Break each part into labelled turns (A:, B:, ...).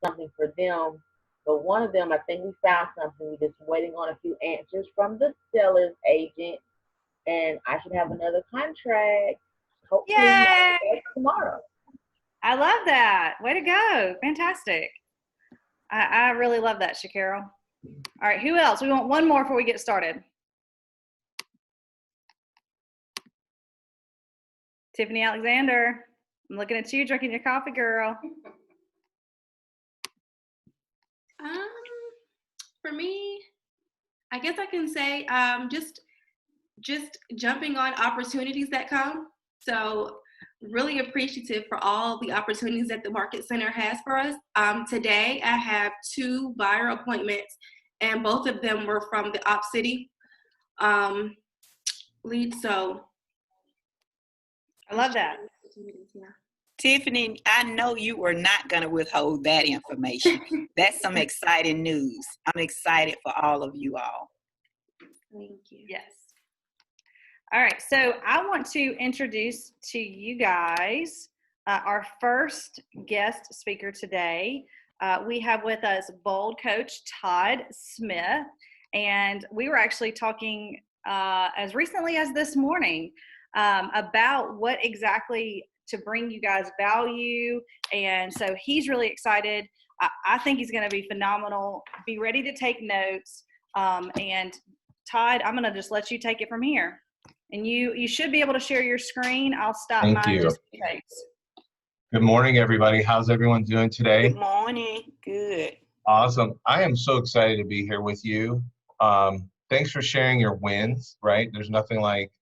A: something for them. But one of them, I think we found something. We're just waiting on a few answers from the seller's agent, and I should have another contract. Hopefully
B: Yay!
A: tomorrow.
B: I love that. Way to go. Fantastic. I really love that, Shakira. All right, who else? We want one more before we get started. Tiffany Alexander, I'm looking at you drinking your coffee, girl.
C: For me, I guess I can say just jumping on opportunities that come. So really appreciative for all the opportunities that the Market Center has for us. Today, I have 2 buyer appointments, and both of them were from the Op City lead. So
B: I love that.
C: Yeah.
D: Tiffany, I know you were not going to withhold that information. That's some exciting news. I'm excited for all of you all.
C: Thank you.
B: Yes. All right, so I want to introduce to you guys our first guest speaker today. We have with us Bold Coach Todd Smith, and we were actually talking as recently as this morning about what exactly to bring you guys value, and so he's really excited. I think he's going to be phenomenal. Be ready to take notes, and Todd, I'm going to just let you take it from here. And you should be able to share your screen. I'll stop mine just in case.
E: Good morning, everybody. How's everyone doing today?
D: Good morning. Good.
E: Awesome. I am so excited to be here with you. Thanks for sharing your wins, right? There's nothing like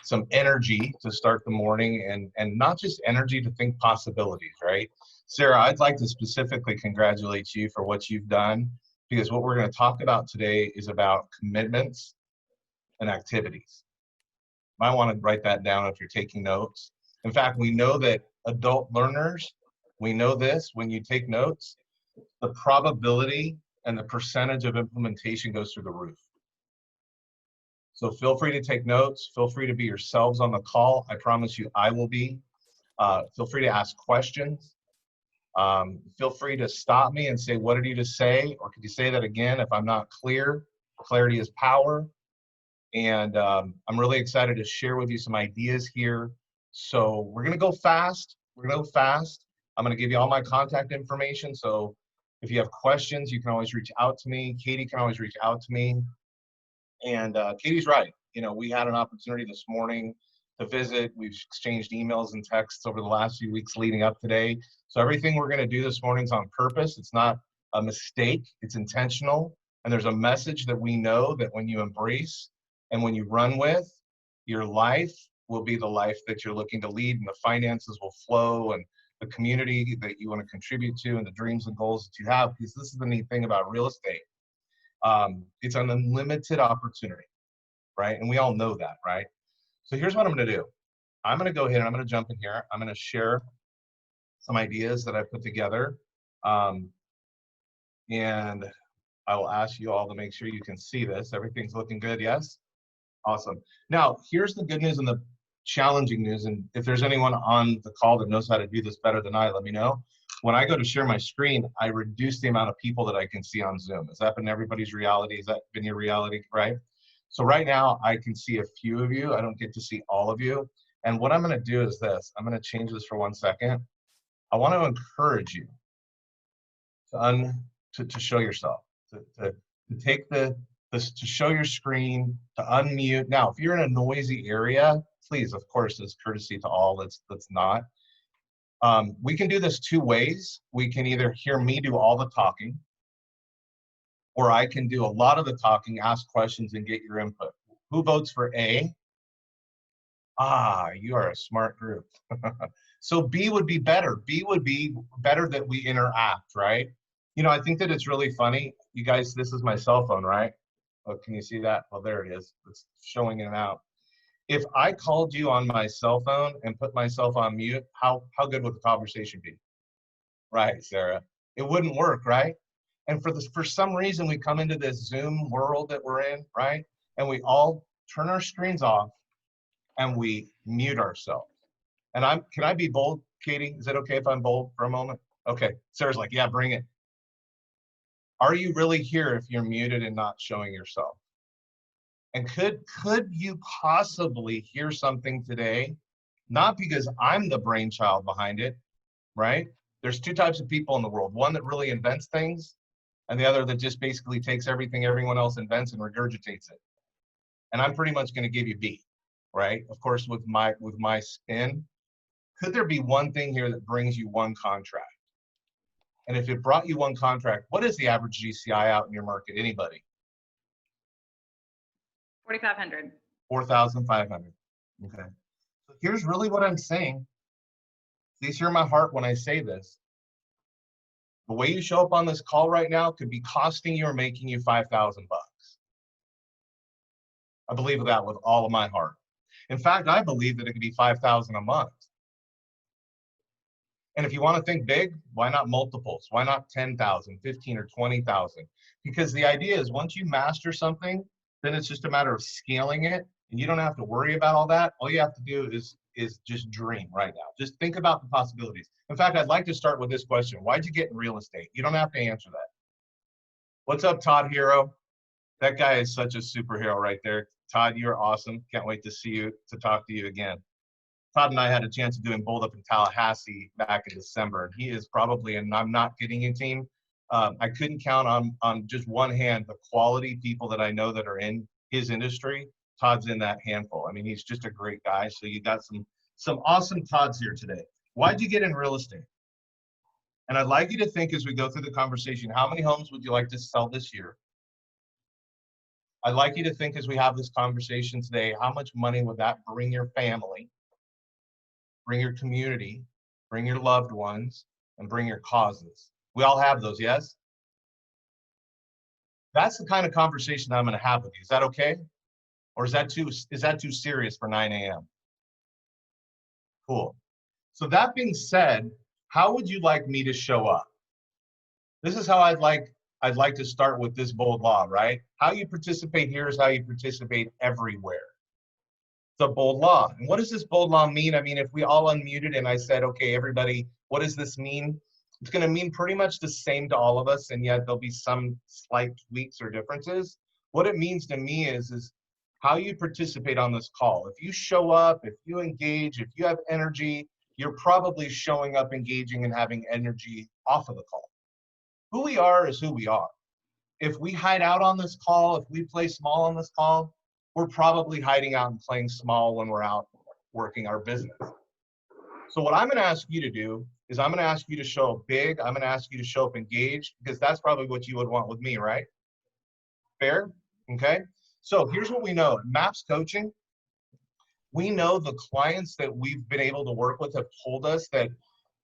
E: some energy to start the morning, and not just energy to think possibilities, right? Sarah, I'd like to specifically congratulate you for what you've done, because what we're going to talk about today is about commitments and activities. Might want to write that down if you're taking notes. In fact, we know that adult learners, we know this, when you take notes, the probability and the percentage of implementation goes through the roof. So feel free to take notes. Feel free to be yourselves on the call. I promise you I will be. Feel free to ask questions. Feel free to stop me and say, what did you just say? Or could you say that again if I'm not clear? Clarity is power. And I'm really excited to share with you some ideas here. So we're going to go fast. I'm going to give you all my contact information. So if you have questions, you can always reach out to me. Katie can always reach out to me. And Katie's right. You know, we had an opportunity this morning to visit. We've exchanged emails and texts over the last few weeks leading up today. So everything we're going to do this morning is on purpose. It's not a mistake. It's intentional. And there's a message that we know that when you embrace and when you run with, your life will be the life that you're looking to lead, and the finances will flow, and the community that you want to contribute to, and the dreams and goals that you have. Because this is the neat thing about real estate. It's an unlimited opportunity, right? And we all know that, right? So here's what I'm going to do. I'm going to go ahead and I'm going to jump in here. I'm going to share some ideas that I put together. And I will ask you all to make sure you can see this. Everything's looking good, yes? Awesome. Now, here's the good news and the challenging news. And if there's anyone on the call that knows how to do this better than I, let me know. When I go to share my screen, I reduce the amount of people that I can see on Zoom. Has that been everybody's reality? Has that been your reality, right? So right now, I can see a few of you. I don't get to see all of you. And what I'm going to do is this. I'm going to change this for 1 second. I want to encourage you to show yourself, to take to show your screen, to unmute. Now, if you're in a noisy area, please, of course, as courtesy to all, let's not. We can do this 2 ways. We can either hear me do all the talking, or I can do a lot of the talking, ask questions, and get your input. Who votes for A? Ah, you are a smart group. So B would be better. B would be better that we interact, right? You know, I think that it's really funny. You guys, this is my cell phone, right? Oh, can you see that? Oh, there it is. It's showing in and out. If I called you on my cell phone and put myself on mute, how good would the conversation be? Right, Sarah? It wouldn't work, right? And for some reason, we come into this Zoom world that we're in, right? And we all turn our screens off and we mute ourselves. And can I be bold, Katie? Is it okay if I'm bold for a moment? Okay, Sarah's like, yeah, bring it. Are you really here if you're muted and not showing yourself? And could you possibly hear something today? Not because I'm the brainchild behind it, right? There's two types of people in the world. One that really invents things, and the other that just basically takes everything everyone else invents and regurgitates it. And I'm pretty much going to give you B, right? Of course, with my spin. Could there be one thing here that brings you one contract? And if it brought you one contract, what is the average GCI out in your market? Anybody?
B: 4,500.
E: 4,500. Okay. So here's really what I'm saying. Please hear my heart when I say this. The way you show up on this call right now could be costing you or making you 5,000 bucks. I believe that with all of my heart. In fact, I believe that it could be 5,000 a month. And if you want to think big, why not multiples? Why not 10,000, 15 or 20,000? Because the idea is once you master something, then it's just a matter of scaling it, and you don't have to worry about all that. All you have to do is just dream right now. Just think about the possibilities. In fact, I'd like to start with this question. Why'd you get in real estate? You don't have to answer that. What's up, Todd Hero? That guy is such a superhero right there. Todd, you're awesome. Can't wait to see you, to talk to you again. Todd and I had a chance of doing Bold Up in Tallahassee back in December, and he is probably, and I'm not kidding you, team, I couldn't count on just one hand the quality people that I know that are in his industry. Todd's in that handful. I mean, he's just a great guy. So you got some awesome Todds here today. Why'd you get in real estate? And I'd like you to think as we go through the conversation, how many homes would you like to sell this year? I'd like you to think as we have this conversation today, how much money would that bring your family, bring your community, bring your loved ones, and bring your causes? We all have those, yes? That's the kind of conversation I'm going to have with you. Is that okay? Or is that too serious for 9 a.m.? Cool. So that being said, how would you like me to show up? This is how I'd like to start with this bold law, right? How you participate here is how you participate everywhere. It's a bold law. And what does this bold law mean? I mean, if we all unmuted and I said, okay, everybody, what does this mean? It's going to mean pretty much the same to all of us, and yet there'll be some slight tweaks or differences. What it means to me is how you participate on this call. If you show up, if you engage, if you have energy, you're probably showing up, engaging, and having energy off of the call. Who we are is who we are. If we hide out on this call, if we play small on this call, we're probably hiding out and playing small when we're out working our business. So what I'm going to ask you to do is I'm going to ask you to show up big. I'm going to ask you to show up engaged, because that's probably what you would want with me, right? Fair? Okay. So here's what we know. MAPS coaching, we know the clients that we've been able to work with have told us that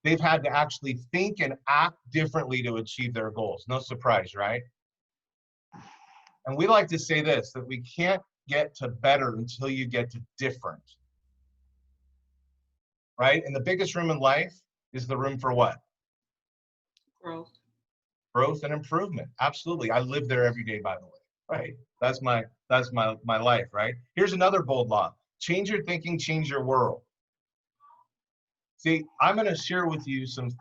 E: they've had to actually think and act differently to achieve their goals. No surprise, right? And we like to say this, that we can't get to better until you get to different, right? And the biggest room in life is the room for what?
C: Growth.
E: Growth and improvement. Absolutely. I live there every day, by the way, right? That's my life, right? Here's another bold law. Change your thinking, change your world. See, I'm going to share with you some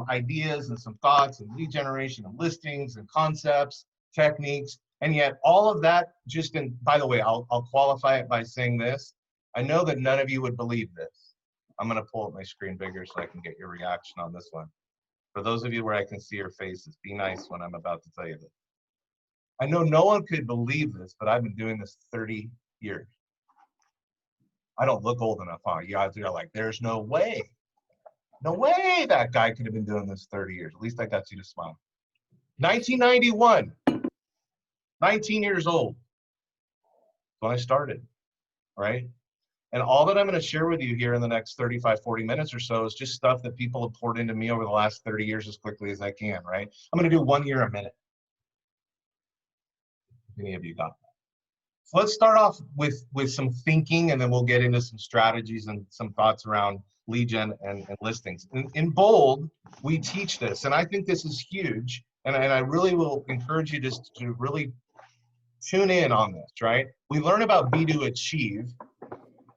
E: ideas and some thoughts and lead generation and listings and concepts, techniques, and yet all of that just in, by the way, I'll qualify it by saying this. I know that none of you would believe this. I'm going to pull up my screen bigger so I can get your reaction on this one. For those of you where I can see your faces, be nice when I'm about to tell you this. I know no one could believe this, but I've been doing this 30 years. I don't look old enough, huh? You guys are like, there's no way. No way that guy could have been doing this 30 years. At least I got you to smile. 1991, 19 years old. When I started, right? And all that I'm going to share with you here in the next 35, 40 minutes or so is just stuff that people have poured into me over the last 30 years as quickly as I can, right? I'm going to do 1 year a minute. If any of you got that. So let's start off with some thinking, and then we'll get into some strategies and some thoughts around lead gen and listings. In Bold, we teach this, and I think this is huge, and I really will encourage you just to really tune in on this, right? We learn about B to achieve,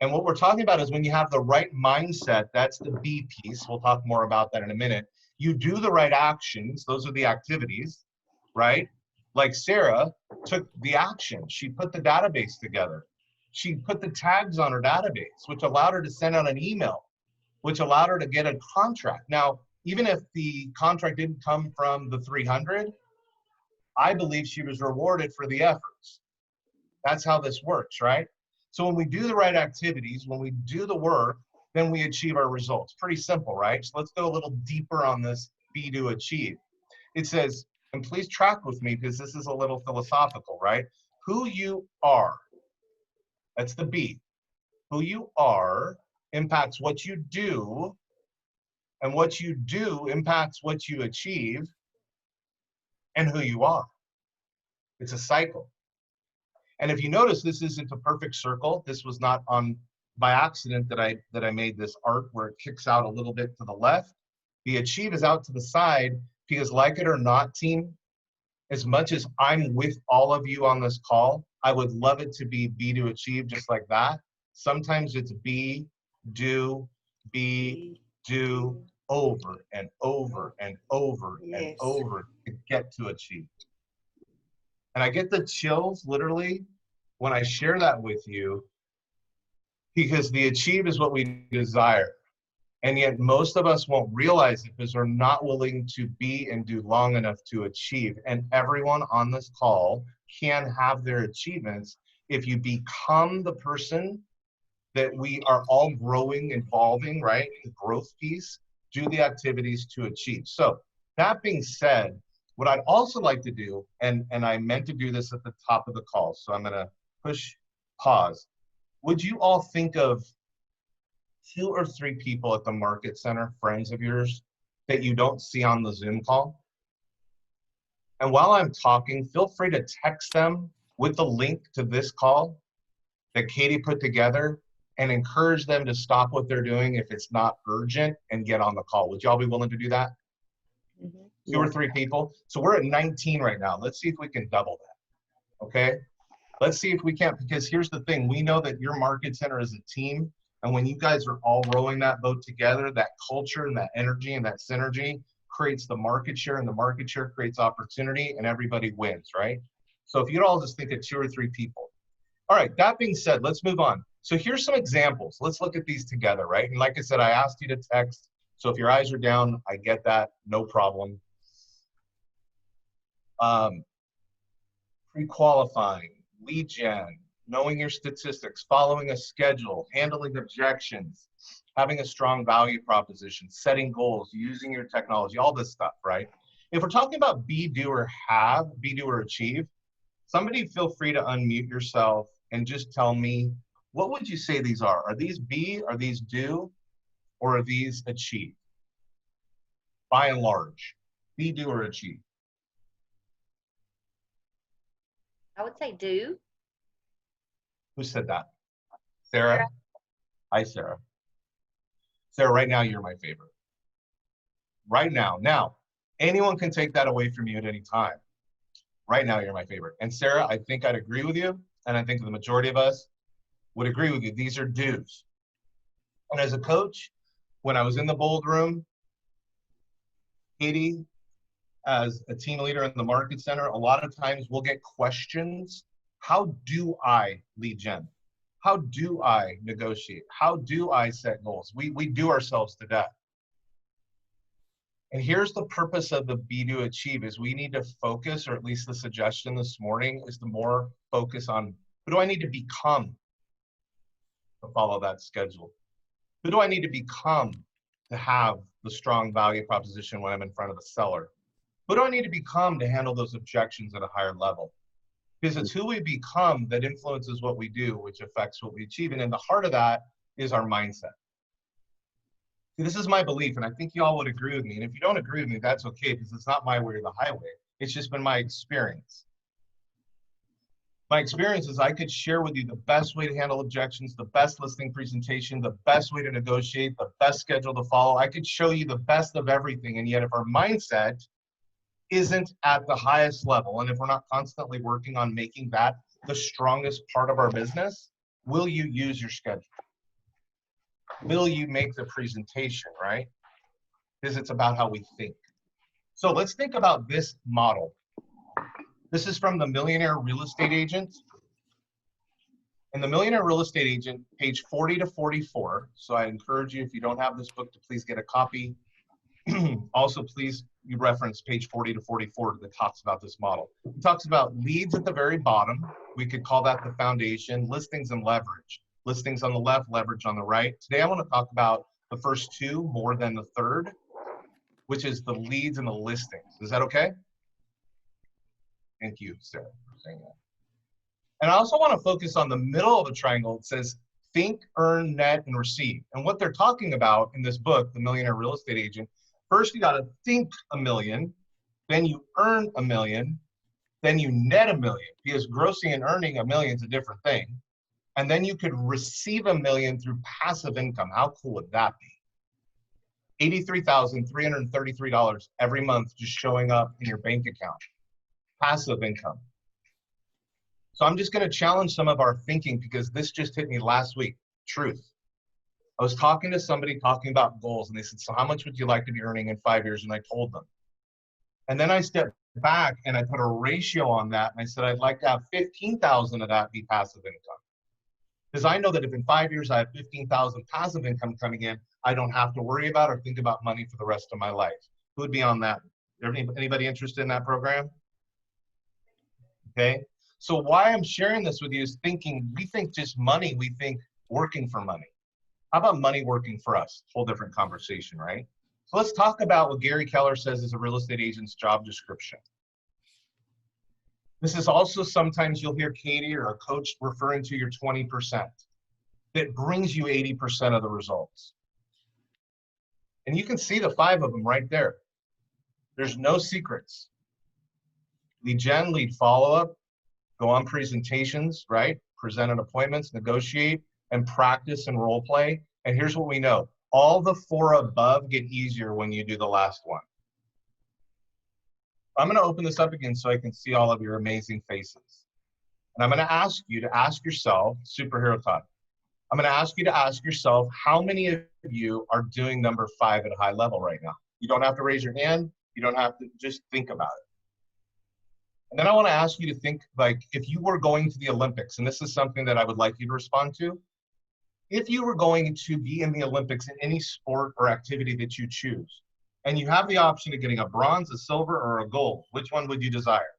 E: and what we're talking about is when you have the right mindset, that's the B piece. We'll talk more about that in a minute. You do the right actions, those are the activities, right? Like Sarah took the action. She put the database together. She put the tags on her database, which allowed her to send out an email, which allowed her to get a contract. Now, even if the contract didn't come from the 300, I believe she was rewarded for the efforts. That's how this works, right? So when we do the right activities, when we do the work, then we achieve our results. Pretty simple, right? So let's go a little deeper on this be, do, achieve. It says, and please track with me because this is a little philosophical, right? Who you are, that's the B. Who you are impacts what you do, and what you do impacts what you achieve and who you are. It's a cycle. And if you notice, this isn't a perfect circle. This was not on by accident that I made this art where it kicks out a little bit to the left. The achieve is out to the side because, like it or not, team, as much as I'm with all of you on this call, I would love it to be to achieve just like that. Sometimes it's be, do, over and over and over and over to get to achieve. And I get the chills literally when I share that with you, because the achieve is what we desire. And yet most of us won't realize it because we're not willing to be and do long enough to achieve. And everyone on this call can have their achievements if you become the person that we are all growing, evolving, right? The growth piece, do the activities to achieve. So that being said, what I'd also like to do, and I meant to do this at the top of the call, so I'm gonna push pause. Would you all think of 2 or 3 people at the market center, friends of yours, that you don't see on the Zoom call? And while I'm talking, feel free to text them with the link to this call that Katie put together and encourage them to stop what they're doing if it's not urgent and get on the call. Would y'all be willing to do that? Mm-hmm. 2 or 3 people. So we're at 19 right now. Let's see if we can double that, okay? Let's see if we can't, because here's the thing. We know that your market center is a team, and when you guys are all rowing that boat together, that culture and that energy and that synergy creates the market share, and the market share creates opportunity, and everybody wins, right? So if you'd all just think of 2 or 3 people. All right, that being said, let's move on. So here's some examples. Let's look at these together, right? And like I said, I asked you to text. So if your eyes are down, I get that, no problem. Pre-qualifying, lead gen, knowing your statistics, following a schedule, handling objections, having a strong value proposition, setting goals, using your technology, all this stuff, right? If we're talking about be, do, or have, be, do, or achieve, somebody feel free to unmute yourself and just tell me, what would you say these are? Are these be, are these do, or are these achieve? By and large, be, do, or achieve.
F: I would say do.
E: Who said that? Sarah? Hi, Sarah. Sarah, right now, you're my favorite. Right now. Now, anyone can take that away from you at any time. Right now, you're my favorite. And Sarah, I think I'd agree with you, and I think the majority of us would agree with you. These are do's. And as a coach, when I was in the bold room, Katie, as a team leader in the market center, a lot of times we'll get questions. How do I lead gen? How do I negotiate? How do I set goals? We do ourselves to death. And here's the purpose of the be, do, achieve is we need to focus, or at least the suggestion this morning is to more focus on who do I need to become to follow that schedule? Who do I need to become to have the strong value proposition when I'm in front of a seller? Who do I need to become to handle those objections at a higher level? Because it's who we become that influences what we do, which affects what we achieve. And in the heart of that is our mindset. See, this is my belief, and I think you all would agree with me. And if you don't agree with me, that's okay, because it's not my way or the highway. It's just been my experience. My experience is I could share with you the best way to handle objections, the best listing presentation, the best way to negotiate, the best schedule to follow. I could show you the best of everything. And yet if our mindset isn't at the highest level, and if we're not constantly working on making that the strongest part of our business, will you use your schedule? Will you make the presentation, right? Because it's about how we think. So let's think about this model. This is from the Millionaire Real Estate Agent. And the Millionaire Real Estate Agent, page 40 to 44. So I encourage you, if you don't have this book, to please get a copy. Also, please, you reference page 40 to 44 that talks about this model. It talks about leads at the very bottom. We could call that the foundation, listings and leverage. Listings on the left, leverage on the right. Today, I want to talk about the first two more than the third, which is the leads and the listings. Is that okay? Thank you, Sarah, for saying that. And I also want to focus on the middle of the triangle. It says think, earn, net, and receive. And what they're talking about in this book, The Millionaire Real Estate Agent, first you got to think $1 million, then you earn $1 million, then you net $1 million, because grossing and earning $1 million is a different thing. And then you could receive $1 million through passive income. How cool would that be? $83,333 every month just showing up in your bank account. Passive income. So I'm just going to challenge some of our thinking because this just hit me last week. Truth. I was talking to somebody talking about goals, and they said, so how much would you like to be earning in 5 years? And I told them. And then I stepped back and I put a ratio on that. And I said, I'd like to have 15,000 of that be passive income. Because I know that if in 5 years I have 15,000 passive income coming in, I don't have to worry about or think about money for the rest of my life. Who would be on that? Anybody interested in that program? Okay. So why I'm sharing this with you is we think just money, we think working for money. How about money working for us? Whole different conversation, right? So let's talk about what Gary Keller says is a real estate agent's job description. This is also sometimes you'll hear Katie or a coach referring to your 20%. That brings you 80% of the results. And you can see the 5 of them right there. There's no secrets. Lead gen, lead follow-up, go on presentations, right? Present at appointments, negotiate, and practice and role play. And here's what we know. All the 4 above get easier when you do the last one. I'm going to open this up again so I can see all of your amazing faces. And I'm going to ask you to ask yourself, Superhero Todd, I'm going to ask you to ask yourself, how many of you are doing number 5 at a high level right now? You don't have to raise your hand. You don't have to, just think about it. And then I want to ask you to think, like, if you were going to the Olympics, and this is something that I would like you to respond to. If you were going to be in the Olympics in any sport or activity that you choose, and you have the option of getting a bronze, a silver, or a gold, which one would you desire?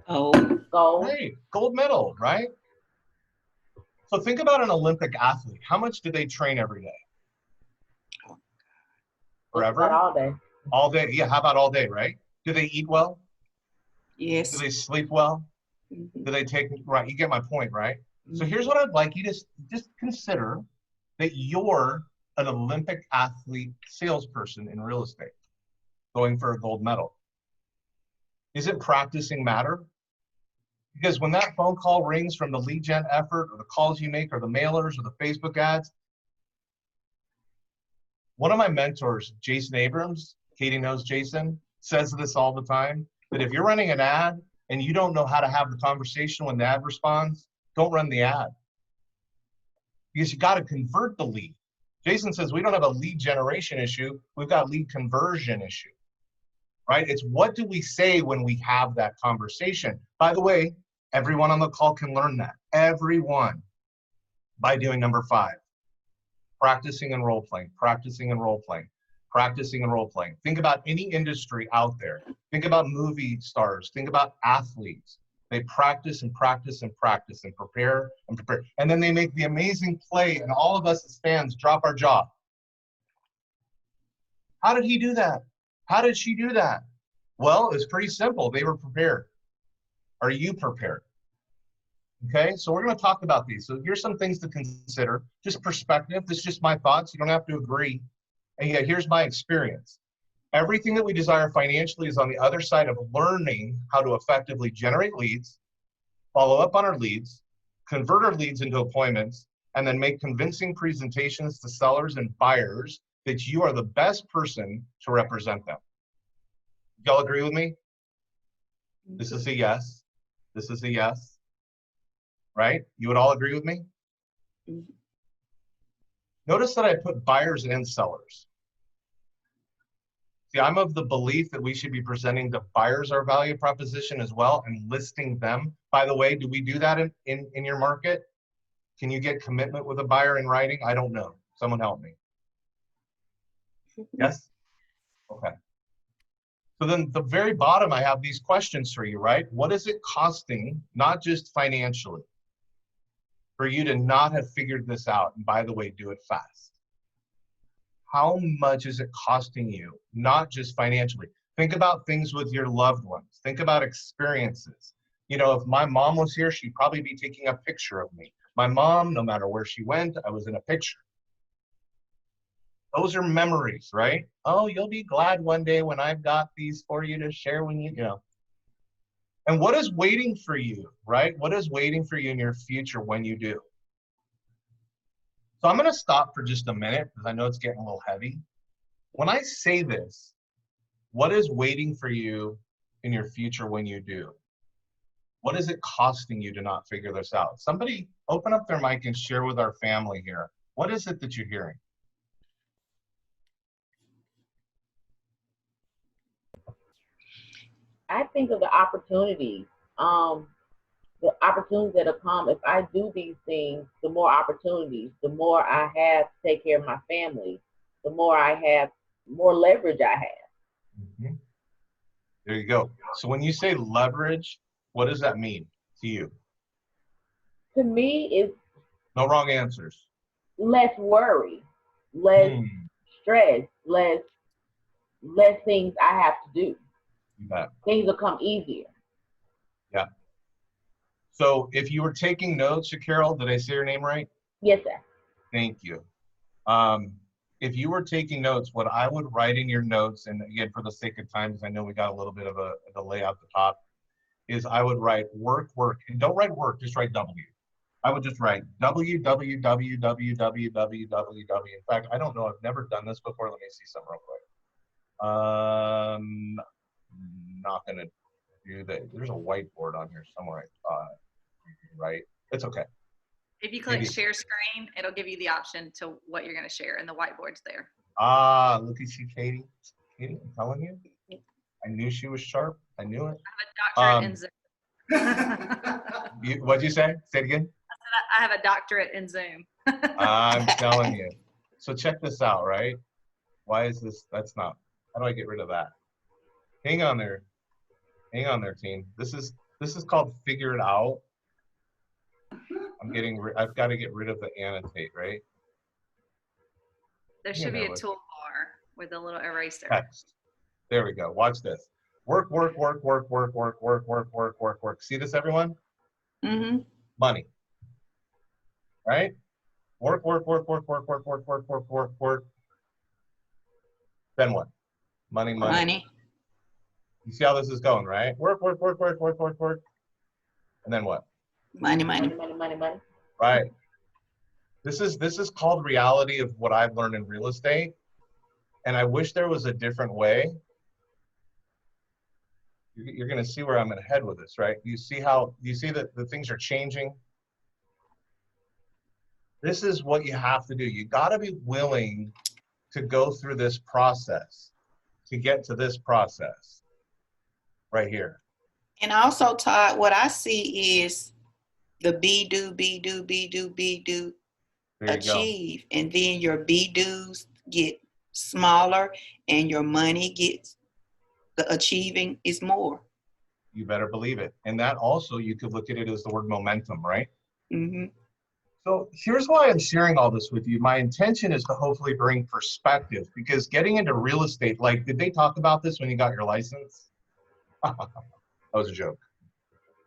D: Oh,
A: Gold.
E: Hey, gold medal, right? So think about an Olympic athlete. How much do they train every day? Forever?
A: All day.
E: All day. Yeah, how about all day, right? Do they eat well?
D: yes.
E: Do they sleep well?
D: Mhm.
E: Do they take, right, you get my point, right? So here's what I'd like you to just consider, that you're an Olympic athlete salesperson in real estate going for a gold medal. Isn't practicing matter? Because when that phone call rings from the lead gen effort or the calls you make or the mailers or the Facebook ads, one of my mentors, Jason Abrams, Katie knows Jason, says this all the time, that if you're running an ad and you don't know how to have the conversation when the ad responds, don't run the ad. Because you got to convert the lead. Jason says we don't have a lead generation issue, we've got a lead conversion issue, right? It's what do we say when we have that conversation? By the way, everyone on the call can learn that. Everyone, by doing number 5. Practicing and role playing, practicing and role playing, practicing and role playing. Think about any industry out there. Think about movie stars. Think about athletes. They practice and practice and practice and prepare and prepare. And then they make the amazing play, and all of us as fans drop our jaw. How did he do that? How did she do that? Well, it's pretty simple. They were prepared. Are you prepared? Okay, so we're going to talk about these. So here's some things to consider. Just perspective. This is just my thoughts. You don't have to agree. And yet, here's my experience. Everything that we desire financially is on the other side of learning how to effectively generate leads, follow up on our leads, convert our leads into appointments, and then make convincing presentations to sellers and buyers that you are the best person to represent them. Y'all agree with me? This is a yes. This is a yes. Right? You would all agree with me? Notice that I put buyers and sellers. See, I'm of the belief that we should be presenting to buyers our value proposition as well and listing them. By the way, do we do that in your market? Can you get commitment with a buyer in writing? I don't know. Someone help me. Yes? Okay. So then the very bottom, I have these questions for you, right? What is it costing, not just financially, for you to not have figured this out? And by the way, do it fast. How much is it costing you, not just financially? Think about things with your loved ones. Think about experiences. You know, if my mom was here, she'd probably be taking a picture of me. My mom, no matter where she went, I was in a picture. Those are memories, right? Oh, you'll be glad one day when I've got these for you to share when you know. And what is waiting for you, right? What is waiting for you in your future when you do? So I'm going to stop for just a minute because I know it's getting a little heavy. When I say this, what is waiting for you in your future when you do? What is it costing you to not figure this out? Somebody open up their mic and share with our family here. What is it that you're hearing?
A: I think of the opportunities. The opportunities that'll come if I do these things, the more opportunities, the more I have to take care of my family, the more I have, more leverage I have.
E: Mm-hmm. There you go. So when you say leverage, what does that mean to you?
A: To me, it's
E: No wrong answers.
A: less worry, less stress, less things I have to do.
E: You bet.
A: Things will come easier.
E: Yeah. So if you were taking notes, Carol, did I say your name right?
A: Yes, sir.
E: Thank you. If you were taking notes, what I would write in your notes, and again, for the sake of time, because I know we got a little bit of a delay at the top, is I would write work, and don't write work, just write W. I would just write www. In fact, I don't know, I've never done this before. Let me see something real quick. Not gonna do that. There's a whiteboard on here somewhere, right? It's okay.
B: If you click share screen, it'll give you the option to what you're going to share, and the whiteboard's there.
E: Look at you, Katie. Katie, I'm telling you. I knew she was sharp. I knew it.
B: I have a doctorate in Zoom.
E: What'd you say? Say it again.
B: I have a doctorate in Zoom.
E: I'm telling you. So check this out, right? Why is this? That's not. How do I get rid of that? Hang on there. Hang on there, team. This is called figure it out. I've got to get rid of the annotate, right?
B: There should be a toolbar with a little eraser.
E: Text. There we go. Watch this. Work. See this, everyone?
D: Mm-hmm.
E: Money. Right? Work. Then what? Money. You see how this is going, right? Work. And then what?
D: Money.
E: Right. This is called reality of what I've learned in real estate. And I wish there was a different way. You're going to see where I'm going to head with this, right? You see that the things are changing. This is what you have to do. You got to be willing to go through this process to get to this process right here.
D: And also, Todd, what I see is the be do, achieve. And then your be do's get smaller and your money gets, the achieving is more.
E: You better believe it. And that also, you could look at it as the word momentum, right?
D: Mm-hmm.
E: So here's why I'm sharing all this with you. My intention is to hopefully bring perspective, because getting into real estate, like, did they talk about this when you got your license? That was a joke,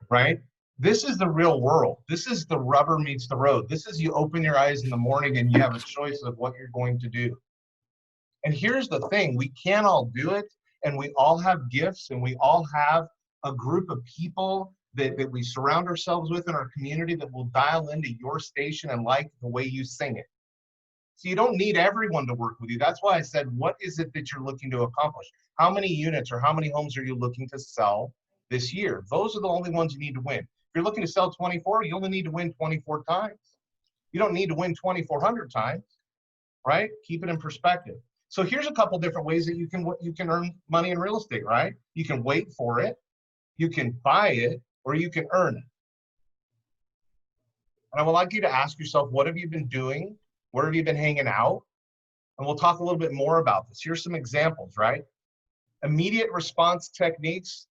E: right? This is the real world. This is the rubber meets the road. This is you open your eyes in the morning and you have a choice of what you're going to do. And here's the thing, we can't all do it, and we all have gifts, and we all have a group of people that we surround ourselves with in our community that will dial into your station and like the way you sing it. So you don't need everyone to work with you. That's why I said, what is it that you're looking to accomplish? How many units or how many homes are you looking to sell this year? Those are the only ones you need to win. If you're looking to sell 24, you only need to win 24 times. You don't need to win 2,400 times, right? Keep it in perspective. So here's a couple different ways that you can earn money in real estate, right? You can wait for it, you can buy it, or you can earn it. And I would like you to ask yourself, what have you been doing? Where have you been hanging out? And we'll talk a little bit more about this. Here's some examples, right? Immediate response techniques,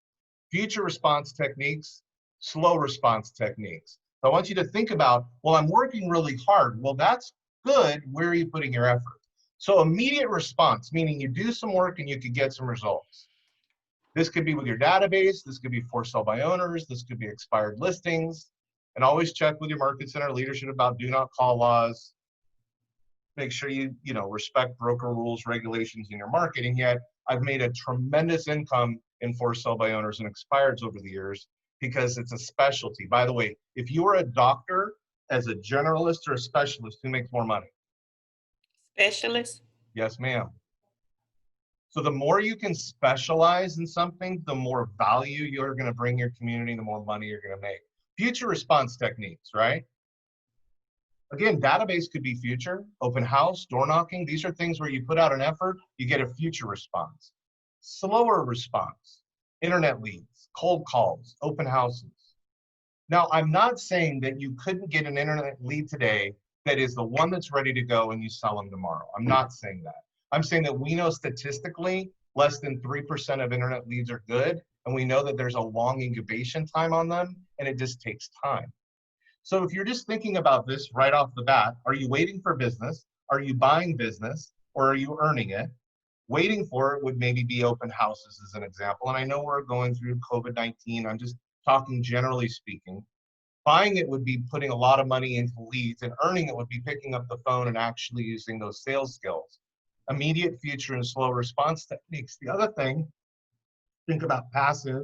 E: future response techniques, slow response techniques. So I want you to think about, well, I'm working really hard. Well, that's good. Where are you putting your effort? So immediate response, meaning you do some work and you could get some results. This could be with your database. This could be for sale by owners. This could be expired listings. And always check with your market center leadership about do not call laws. Make sure you respect broker rules, regulations in your marketing. Yet I've made a tremendous income in for sale by owners and expireds over the years because it's a specialty. By the way, if you are a doctor as a generalist or a specialist, who makes more money?
D: Specialist?
E: Yes, ma'am. So the more you can specialize in something, the more value you're going to bring your community, the more money you're going to make. Future response techniques, right? Again, database could be future, open house, door knocking. These are things where you put out an effort, you get a future response. Slower response, internet leads, cold calls, open houses. Now, I'm not saying that you couldn't get an internet lead today that is the one that's ready to go and you sell them tomorrow. I'm not saying that. I'm saying that we know statistically less than 3% of internet leads are good, and we know that there's a long incubation time on them, and it just takes time. So if you're just thinking about this right off the bat, are you waiting for business? Are you buying business? Or are you earning it? Waiting for it would maybe be open houses as an example. And I know we're going through COVID-19. I'm just talking generally speaking. Buying it would be putting a lot of money into leads, and earning it would be picking up the phone and actually using those sales skills. Immediate, future, and slow response techniques. The other thing, think about passive,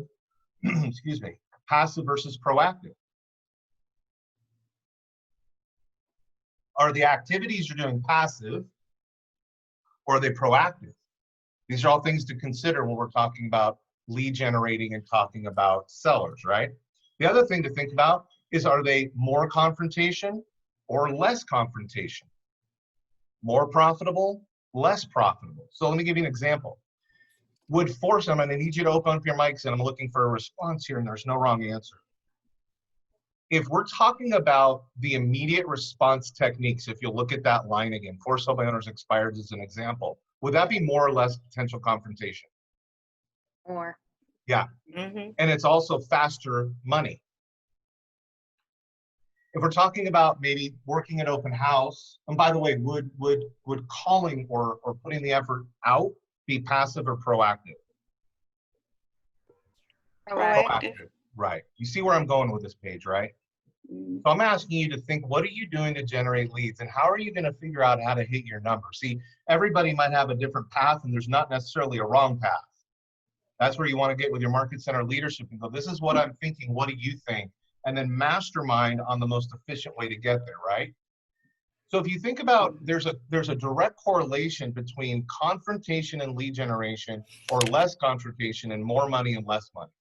E: excuse me, passive versus proactive. Are the activities you're doing passive or are they proactive? These are all things to consider when we're talking about lead generating and talking about sellers, right? The other thing to think about is, are they more confrontation or less confrontation? More profitable, less profitable? So let me give you an example. I'm going to need you to open up your mics and I'm looking for a response here, and there's no wrong answer. If we're talking about the immediate response techniques, if you look at that line again, for sale by owners expired as an example, would that be more or less potential confrontation?
F: More.
E: Yeah.
D: Mm-hmm.
E: And it's also faster money. If we're talking about maybe working at open house, and by the way, would calling or putting the effort out be passive or proactive?
D: Proactive.
E: Right. You see where I'm going with this page, right? So I'm asking you to think, what are you doing to generate leads, and how are you going to figure out how to hit your number? See, everybody might have a different path, and there's not necessarily a wrong path. That's where you want to get with your market center leadership and go, this is what I'm thinking, what do you think? And then mastermind on the most efficient way to get there, right? So if you think about, there's a direct correlation between confrontation and lead generation, or less confrontation and more money and less money.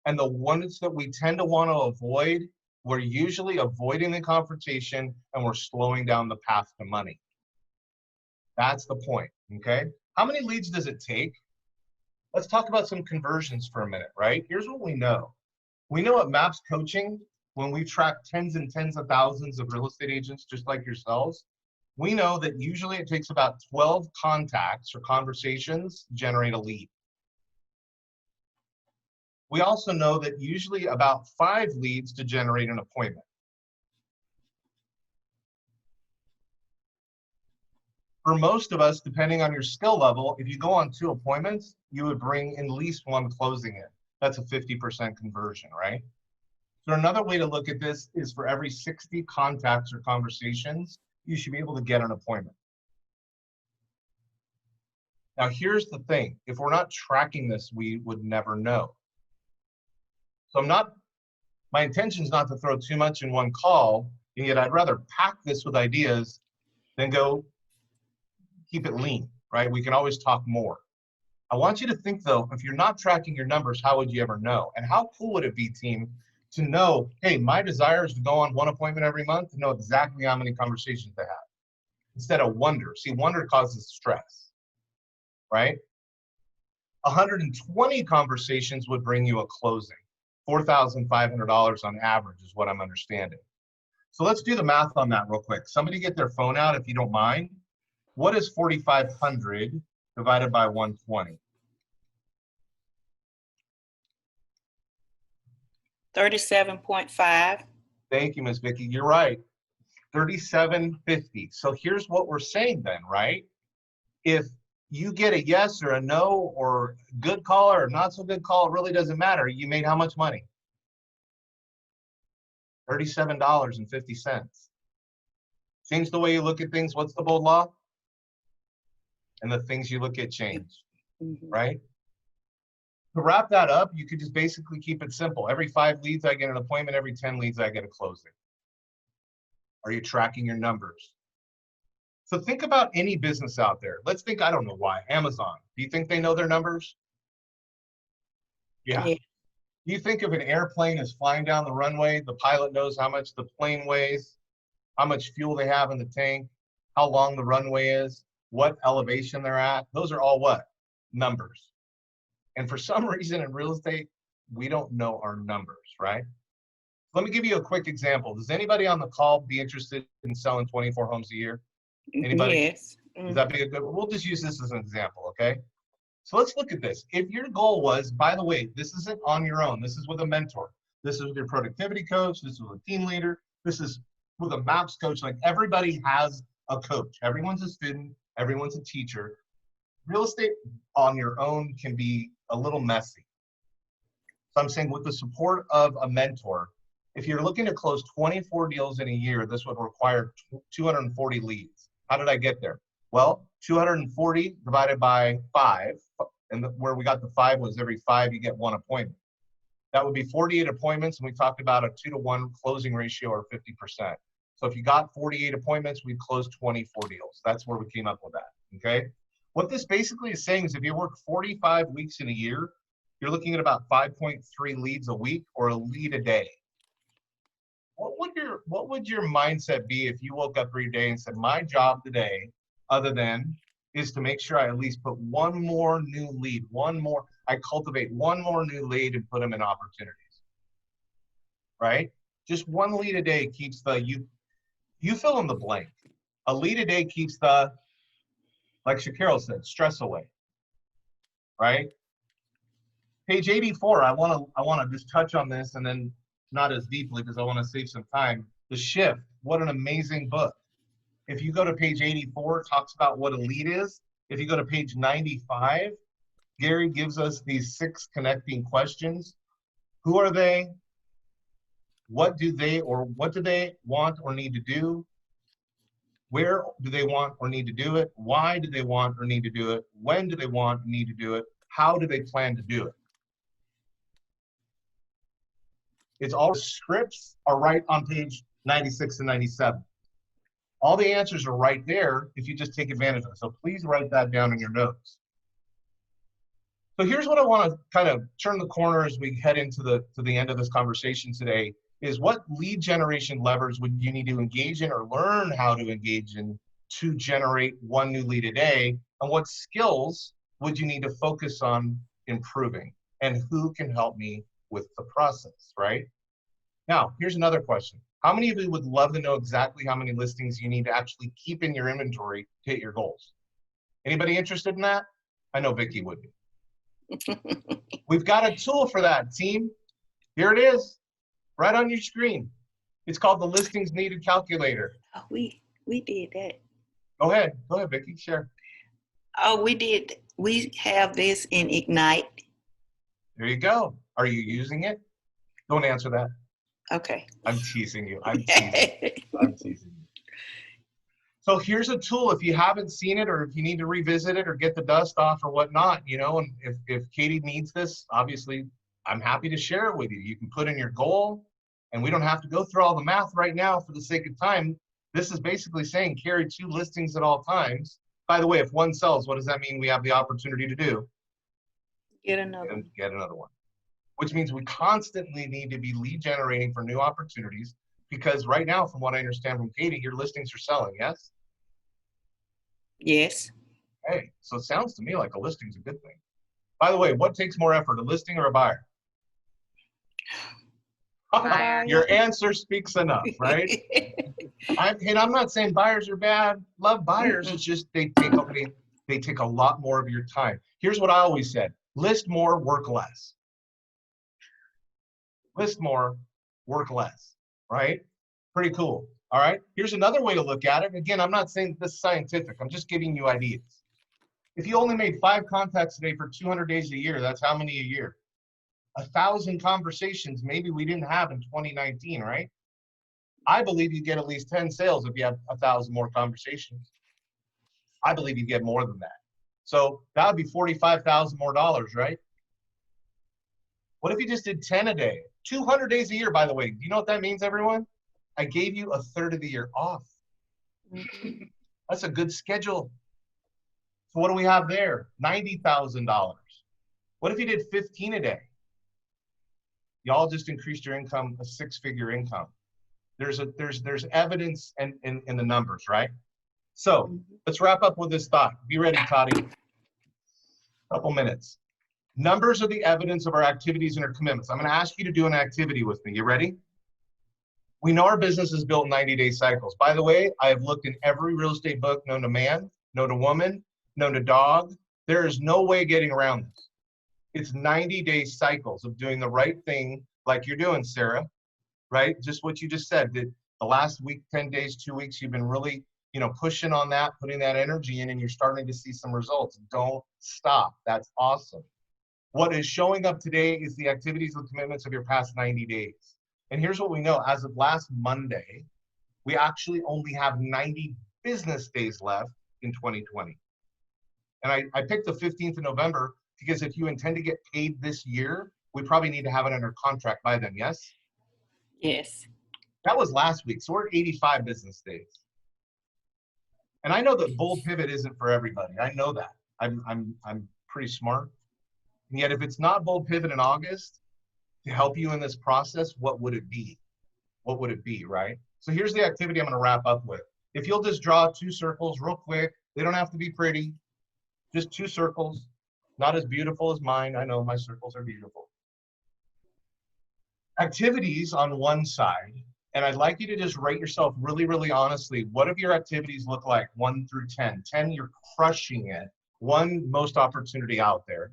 E: And the ones that we tend to want to avoid, we're usually avoiding the confrontation and we're slowing down the path to money. That's the point, okay? How many leads does it take? Let's talk about some conversions for a minute, right? Here's what we know. We know at MAPS Coaching, when we track tens and tens of thousands of real estate agents just like yourselves, we know that usually it takes about 12 contacts or conversations to generate a lead. We also know that usually about 5 leads to generate an appointment. For most of us, depending on your skill level, if you go on 2 appointments, you would bring at least 1 closing in. That's a 50% conversion, right? So another way to look at this is for every 60 contacts or conversations, you should be able to get an appointment. Now, here's the thing. If we're not tracking this, we would never know. So my intention is not to throw too much in one call, and yet I'd rather pack this with ideas than go keep it lean, right? We can always talk more. I want you to think though, if you're not tracking your numbers, how would you ever know? And how cool would it be, team, to know, hey, my desire is to go on 1 appointment every month, to know exactly how many conversations to have. instead of wonder. See, wonder causes stress, right? 120 conversations would bring you a closing. $4,500 on average is what I'm understanding. So let's do the math on that real quick. Somebody get their phone out if you don't mind. What is 4,500 divided by 120?
D: 37.5.
E: Thank you, Ms. Vicky. You're right. 37.50. So here's what we're saying then, right? If you get a yes or a no or good call or not so good call, it really doesn't matter. You made how much money? $37.50. Change the way you look at things. What's the bold law? And the things you look at change, right? To wrap that up, you could just basically keep it simple. Every 5 leads, I get an appointment. Every 10 leads, I get a closing. Are you tracking your numbers? So think about any business out there. Let's think, I don't know why, Amazon. Do you think they know their numbers? Yeah.
D: Yeah.
E: Do you think if an airplane is flying down the runway, the pilot knows how much the plane weighs, how much fuel they have in the tank, how long the runway is, what elevation they're at? Those are all what? Numbers. And for some reason in real estate, we don't know our numbers, right? Let me give you a quick example. Does anybody on the call be interested in selling 24 homes a year? Anybody?
D: Yes.
E: Does that be a good, we'll just use this as an example, okay? So let's look at this. If your goal was, by the way, this isn't on your own. This is with a mentor. This is with your productivity coach. This is with a team leader. This is with a MAPS coach. Like everybody has a coach. Everyone's a student. Everyone's a teacher. Real estate on your own can be a little messy. So I'm saying with the support of a mentor, if you're looking to close 24 deals in a year, this would require 240 leads. How did I get there? Well, 240 divided by 5, and where we got the 5 was every 5 you get 1 appointment. That would be 48 appointments, and we talked about a 2-to-1 closing ratio or 50%. So if you got 48 appointments, we'd close 24 deals. That's where we came up with that, okay? What this basically is saying is if you work 45 weeks in a year, you're looking at about 5.3 leads a week or a lead a day. What would your mindset be if you woke up every day and said, my job today, other than, is to make sure I at least put one more new lead, I cultivate one more new lead and put them in opportunities, right? Just one lead a day keeps you fill in the blank. A lead a day keeps the, like Shakiro said, stress away, right? Page 84, I want to just touch on this and then not as deeply because I want to save some time. The Shift, what an amazing book. If you go to page 84, it talks about what a lead is. If you go to page 95, Gary gives us these 6 connecting questions. Who are they? What do they want or need to do? Where do they want or need to do it? Why do they want or need to do it? When do they want and need to do it? How do they plan to do it? It's all the scripts are right on page 96 and 97. All the answers are right there if you just take advantage of it. So please write that down in your notes. So here's what I want to kind of turn the corner as we head into the end of this conversation today is what lead generation levers would you need to engage in or learn how to engage in to generate one new lead a day? And what skills would you need to focus on improving? And who can help me with the process, right? Now, here's another question. How many of you would love to know exactly how many listings you need to actually keep in your inventory to hit your goals? Anybody interested in that? I know Vicky would be. We've got a tool for that, team. Here it is, right on your screen. It's called the Listings Needed Calculator.
D: Oh, we did that.
E: Go ahead, Vicky, share.
D: Oh, we did. We have this in Ignite.
E: There you go. Are you using it? Don't answer that.
D: Okay.
E: I'm teasing you. I'm teasing you. So here's a tool. If you haven't seen it or if you need to revisit it or get the dust off or whatnot, you know, and if Katie needs this, obviously, I'm happy to share it with you. You can put in your goal, and we don't have to go through all the math right now for the sake of time. This is basically saying carry 2 listings at all times. By the way, if one sells, what does that mean we have the opportunity to do?
D: Get another one.
E: Get another one. Which means we constantly need to be lead generating for new opportunities because right now, from what I understand from Katie, your listings are selling, yes?
D: Yes.
E: Hey, so it sounds to me like a listing's a good thing. By the way, what takes more effort, a listing or a buyer?
F: Buyer.
E: Your answer speaks enough, right? And I'm not saying buyers are bad. Love buyers. It's just they take a lot more of your time. Here's what I always said: list more, work less. List more, work less. Right? Pretty cool. All right. Here's another way to look at it. Again, I'm not saying this is scientific. I'm just giving you ideas. If you only made 5 contacts a day for 200 days a year, that's how many a year? 1,000 conversations maybe we didn't have in 2019, right? I believe you get at least 10 sales if you have 1,000 more conversations. I believe you get more than that. So that would be $45,000 more dollars, right? What if you just did 10 a day? 200 days a year, by the way. Do you know what that means, everyone? I gave you a third of the year off. That's a good schedule. So what do we have there? $90,000. What if you did 15 a day? Y'all just increased your income, a 6-figure income. There's evidence in the numbers, right? So let's wrap up with this thought. Be ready, Toddy. Couple minutes. Numbers are the evidence of our activities and our commitments. I'm going to ask you to do an activity with me. You ready? We know our business is built in 90-day cycles. By the way, I have looked in every real estate book known to man, known to woman, known to dog. There is no way getting around this. It's 90-day cycles of doing the right thing like you're doing, Sarah, right? Just what you just said, that the last week, 10 days, 2 weeks, you've been really, pushing on that, putting that energy in, and you're starting to see some results. Don't stop. That's awesome. What is showing up today is the activities and commitments of your past 90 days. And here's what we know. As of last Monday, we actually only have 90 business days left in 2020. And I picked the 15th of November because if you intend to get paid this year, we probably need to have it under contract by then, yes?
D: Yes.
E: That was last week, so we're at 85 business days. And I know that bold pivot isn't for everybody. I know that. I'm pretty smart. And yet if it's not bold pivot in August to help you in this process, what would it be? What would it be, right? So here's the activity I'm going to wrap up with. If you'll just draw 2 circles real quick, they don't have to be pretty, just 2 circles, not as beautiful as mine. I know my circles are beautiful. Activities on one side, and I'd like you to just rate yourself really, really honestly. What do your activities look like, 1 through 10? 10, you're crushing it. 1, most opportunity out there.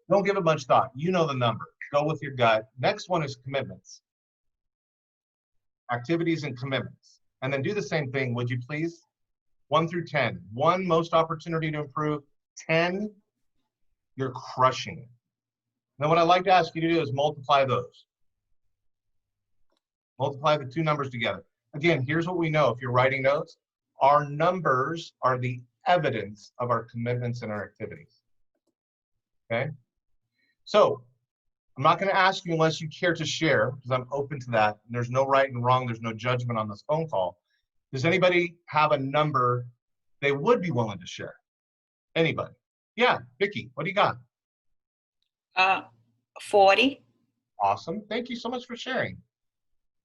E: Don't give it much thought. You know the number. Go with your gut. Next one is commitments. Activities and commitments. And then do the same thing, would you please? 1 through 10. 1, most opportunity to improve. 10, you're crushing it. Then what I'd like to ask you to do is multiply those. Multiply the 2 numbers together. Again, here's what we know. If you're writing notes, our numbers are the evidence of our commitments and our activities. Okay? So I'm not going to ask you unless you care to share, because I'm open to that. There's no right and wrong. There's no judgment on this phone call. Does anybody have a number they would be willing to share? Anybody? Yeah, Vicki, what do you got?
D: 40.
E: Awesome. Thank you so much for sharing.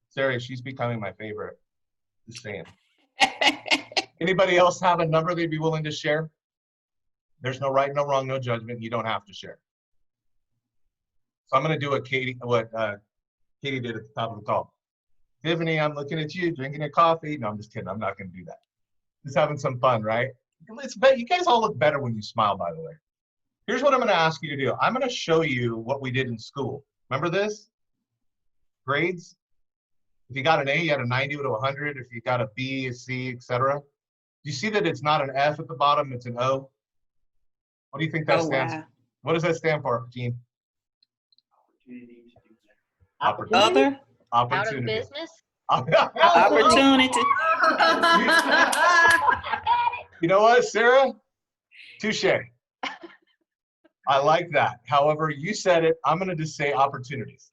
E: Sarah, she's becoming my favorite. Just saying. Anybody else have a number they'd be willing to share? There's no right, no wrong, no judgment. You don't have to share. So I'm going to do what Katie did at the top of the call. Tiffany, I'm looking at you, drinking a coffee. No, I'm just kidding. I'm not going to do that. Just having some fun, right? You guys all look better when you smile, by the way. Here's what I'm going to ask you to do. I'm going to show you what we did in school. Remember this? Grades. If you got an A, you had a 90 to 100. If you got a B, a C, etc. Do you see that it's not an F at the bottom, it's an O? What do you think that stands for? What does that stand for, Gene?
A: Opportunity.
E: Opportunity.
F: Out of business.
D: Opportunity.
E: You know what, Sarah? Touche. I like that. However, you said it. I'm going to just say opportunities.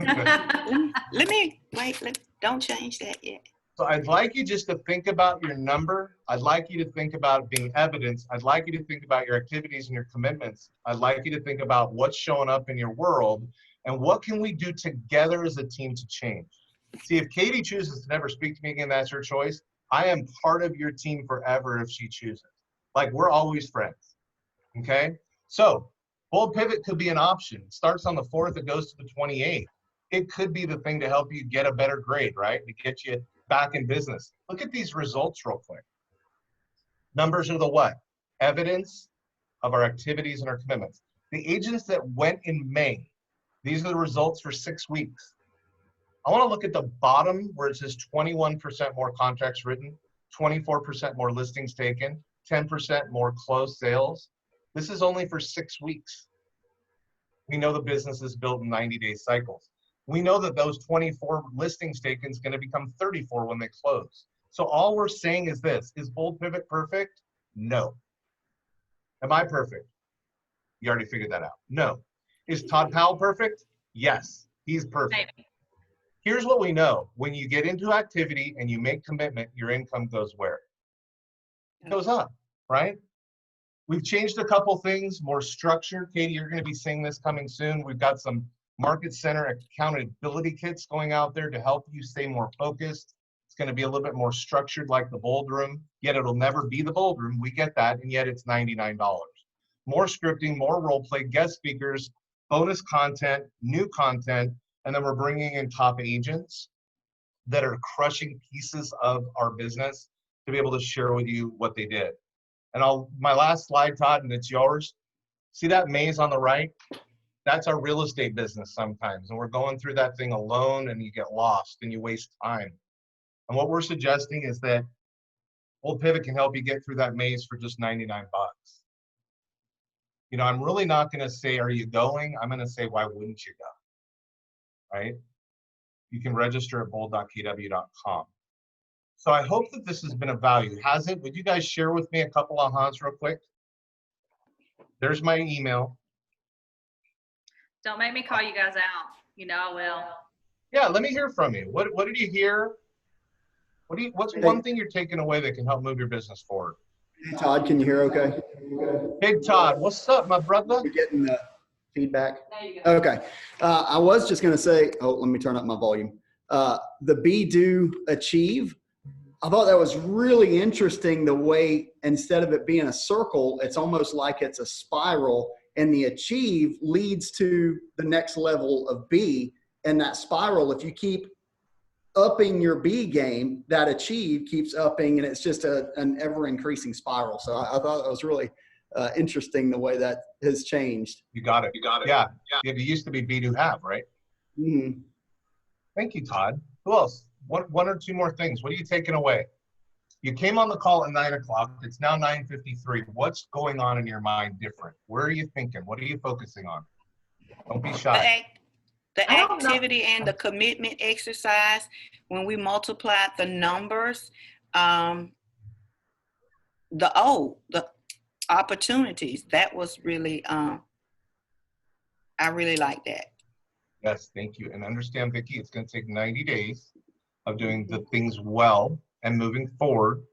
D: Let me wait. Don't change that yet.
E: So I'd like you just to think about your number. I'd like you to think about being evidence. I'd like you to think about your activities and your commitments. I'd like you to think about what's showing up in your world and what can we do together as a team to change. See, if Katie chooses to never speak to me again, that's her choice. I am part of your team forever if she chooses. Like, we're always friends. Okay? So, bold pivot could be an option. It starts on the 4th, it goes to the 28th. It could be the thing to help you get a better grade, right? To get you back in business. Look at these results real quick. Numbers are the what? Evidence of our activities and our commitments. The agents that went in May, these are the results for 6 weeks. I want to look at the bottom where it says 21% more contracts written, 24% more listings taken, 10% more closed sales. This is only for 6 weeks. We know the business is built in 90-day cycles. We know that those 24 listings taken is going to become 34 when they close. So all we're saying is this: is Bold Pivot perfect? No. Am I perfect? You already figured that out. No. Is Todd Powell perfect? Yes, he's perfect.
B: Maybe.
E: Here's what we know. When you get into activity and you make commitment, your income goes where? It goes up, right? We've changed a couple things, more structured. Katie, you're going to be seeing this coming soon. We've got some market center accountability kits going out there to help you stay more focused. It's going to be a little bit more structured like the Bold Room, yet it'll never be the Bold Room. We get that, and yet it's $99. More scripting, more role play, guest speakers, bonus content, new content, and then we're bringing in top agents that are crushing pieces of our business to be able to share with you what they did. And my last slide, Todd, and it's yours. See that maze on the right? That's our real estate business sometimes. And we're going through that thing alone and you get lost and you waste time. And what we're suggesting is that Bold Pivot can help you get through that maze for just 99 bucks. You know, I'm really not going to say, are you going? I'm going to say, why wouldn't you go? Right? You can register at bold.kw.com. So I hope that this has been of value. Has it? Would you guys share with me a couple of ahas real quick? There's my email.
B: Don't make me call you guys out. You know I will.
E: Yeah, let me hear from you. What did you hear? What's one thing you're taking away that can help move your business forward?
G: Hey, Todd, can you hear okay?
E: Hey, Todd, what's up, my brother?
G: You're getting the feedback? Okay. I was just going to say, let me turn up my volume. The be, do, achieve. I thought that was really interesting, the way instead of it being a circle, it's almost like it's a spiral, and the achieve leads to the next level of be. And that spiral, if you keep upping your B game, that achieve keeps upping, and it's just an ever increasing spiral. So I thought that was really interesting, the way that has changed.
E: You got it. Yeah. It used to be be, do, have, right?
G: Mm-hmm.
E: Thank you, Todd. Who else? One or two more things. What are you taking away? You came on the call at 9 o'clock. It's now 9:53. What's going on in your mind different? Where are you thinking? What are you focusing on? Don't be shy.
D: The activity and the commitment exercise, when we multiplied the numbers, the opportunities, that was really, I really like that.
E: Yes, thank you. And understand, Vicki, it's going to take 90 days of doing the things well and moving forward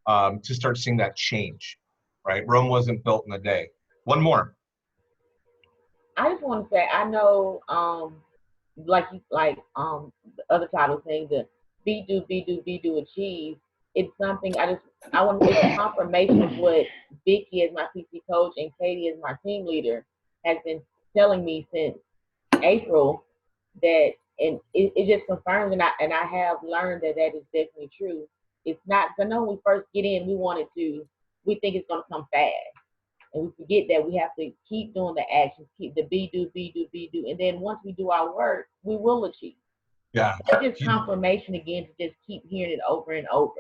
E: to start seeing that change, right? Rome wasn't built in a day. One more.
A: I just want to say, I know, like the other title saying, the be, do, achieve. It's something I want to get a confirmation of what Vicki as my PT coach and Katie as my team leader has been telling me since April, that, and it just confirms, and I have learned that is definitely true. It's not, because I know when we first get in, we think it's going to come fast. And we forget that we have to keep doing the actions, keep the be, do. And then once we do our work, we will achieve.
E: Yeah.
A: It's just confirmation again to just keep hearing it over and over.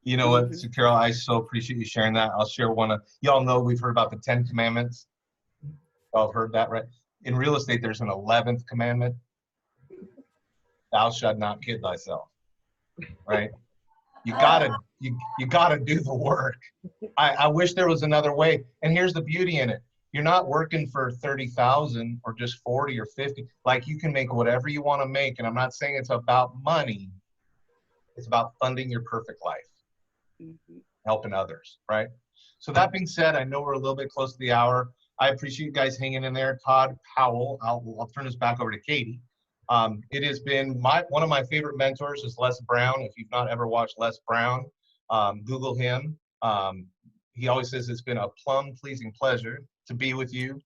E: You know what, so Carol, I so appreciate you sharing that. I'll share one y'all know we've heard about the 10 commandments. Y'all have heard that, right? In real estate, there's an 11th commandment. Thou shalt not kid thyself, right? You gotta do the work. I wish there was another way. And here's the beauty in it. You're not working for 30,000 or just 40 or 50. Like, you can make whatever you want to make. And I'm not saying it's about money. It's about funding your perfect life, helping others, right? So that being said, I know we're a little bit close to the hour. I appreciate you guys hanging in there. Todd Powell, I'll turn this back over to Katie. It has been one of my favorite mentors is Les Brown. If you've not ever watched Les Brown, Google him. He always says it's been a plum-pleasing pleasure to be with you.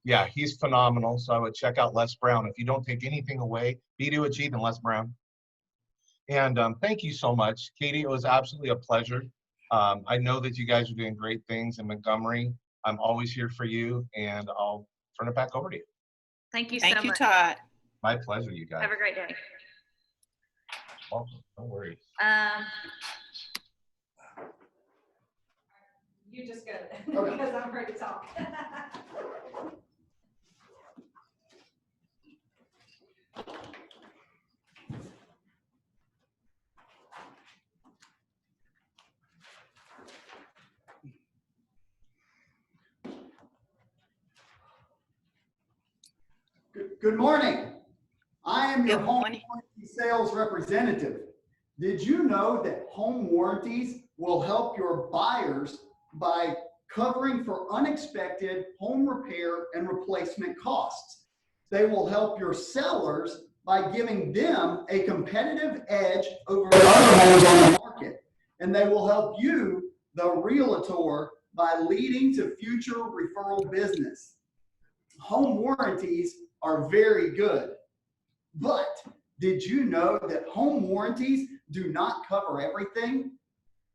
E: Yeah, he's phenomenal. So I would check out Les Brown. If you don't take anything away, be to achieve in Les Brown. And thank you so much, Katie. It was absolutely a pleasure. I know that you guys are doing great things in Montgomery. I'm always here for you, and I'll turn it back over to you.
B: Thank you so much.
D: Thank you, Todd.
E: My pleasure, you guys.
B: Have a great day.
E: Welcome. No worries.
B: You just go
G: Okay.
B: because I'm ready to talk.
G: Good morning. I am your
D: Good
G: home
D: morning.
G: warranty sales representative. Did you know that home warranties will help your buyers by covering for unexpected home repair and replacement costs? They will help your sellers by giving them a competitive edge over other homes on the market. And they will help you, the realtor, by leading to future referral business. Home warranties are very good. But did you know that home warranties do not cover everything?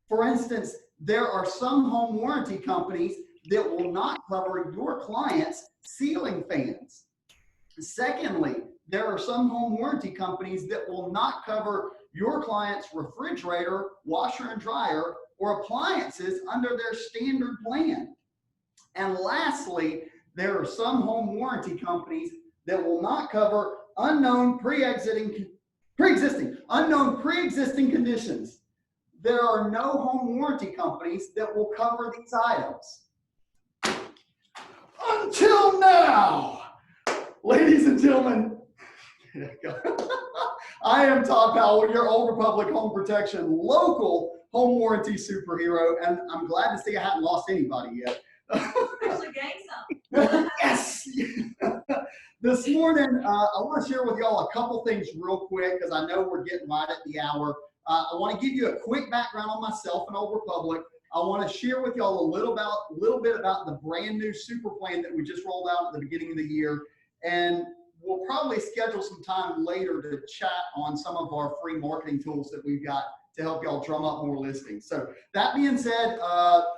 G: For instance, there are some home warranty companies that will not cover your client's ceiling fans. Secondly, there are some home warranty companies that will not cover your client's refrigerator, washer and dryer, or appliances under their standard plan. And lastly, there are some home warranty companies that will not cover unknown pre-existing conditions. There are no home warranty companies that will cover these items. Until now, ladies and gentlemen, I am Todd Powell, your Old Republic Home Protection local home warranty superhero, and I'm glad to see I haven't lost anybody yet.
B: Actually gained some.
G: Yes. This morning, I want to share with y'all a couple things real quick because I know we're getting right at the hour. I want to give you a quick background on myself and Old Republic. I want to share with y'all a little bit about the brand new super plan that we just rolled out at the beginning of the year, and we'll probably schedule some time later to chat on some of our free marketing tools that we've got to help y'all drum up more listings. So that being said,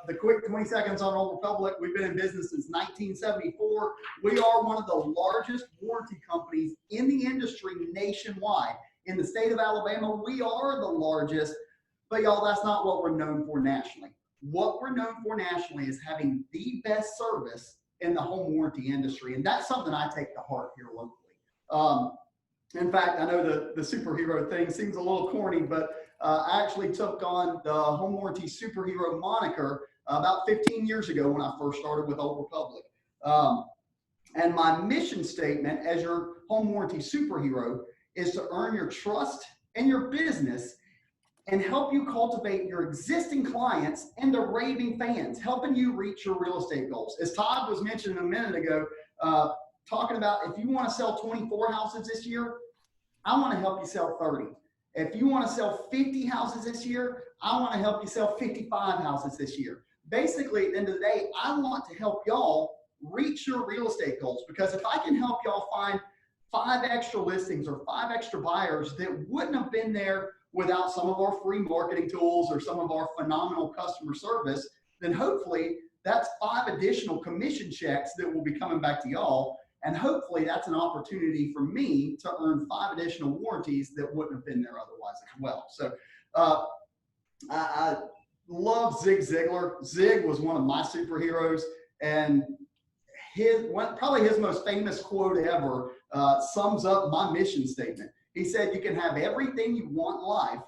G: the quick 20 seconds on Old Republic, we've been in business since 1974. We are one of the largest warranty companies in the industry nationwide. In the state of Alabama, we are the largest, but y'all, that's not what we're known for nationally. What we're known for nationally is having the best service in the home warranty industry, and that's something I take to heart here locally. In fact, I know the superhero thing seems a little corny, but I actually took on the home warranty superhero moniker about 15 years ago when I first started with Old Republic. And my mission statement as your home warranty superhero is to earn your trust and your business and help you cultivate your existing clients into raving fans, helping you reach your real estate goals. As Todd was mentioning a minute ago, talking about if you want to sell 24 houses this year, I want to help you sell 30. If you want to sell 50 houses this year, I want to help you sell 55 houses this year. Basically, at the end of the day, I want to help y'all reach your real estate goals, because if I can help y'all find 5 extra listings or 5 extra buyers that wouldn't have been there without some of our free marketing tools or some of our phenomenal customer service, then hopefully that's 5 additional commission checks that will be coming back to y'all. And hopefully that's an opportunity for me to earn 5 additional warranties that wouldn't have been there otherwise as well. So I love Zig Ziglar. Zig was one of my superheroes, and probably his most famous quote ever sums up my mission statement. He said, "You can have everything you want in life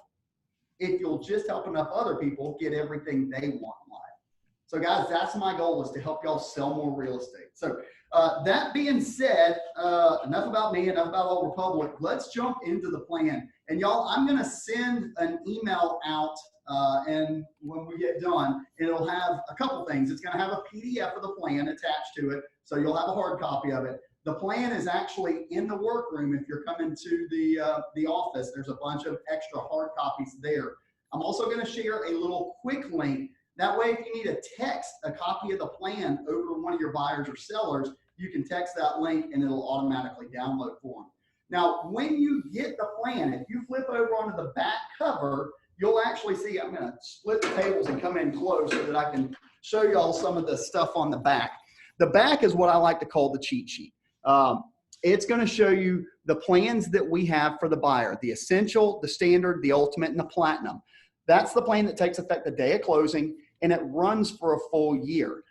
G: if you'll just help enough other people get everything they want in life." So guys, that's my goal, is to help y'all sell more real estate. So that being said, enough about me, enough about Old Republic. Let's jump into the plan. And y'all, I'm going to send an email out and when we get done, it'll have a couple things. It's going to have a PDF of the plan attached to it, so you'll have a hard copy of it. The plan is actually in the workroom. If you're coming to the office, there's a bunch of extra hard copies there. I'm also going to share a little quick link. That way, if you need to text a copy of the plan over to one of your buyers or sellers, you can text that link and it'll automatically download for them. Now, when you get the plan, if you flip over onto the back cover, you'll actually see, I'm going to split the tables and come in close so that I can show you all some of the stuff on the back. The back is what I like to call the cheat sheet. It's going to show you the plans that we have for the buyer, the essential, the standard, the ultimate, and the platinum. That's the plan that takes effect the day of closing, and it runs for a full year.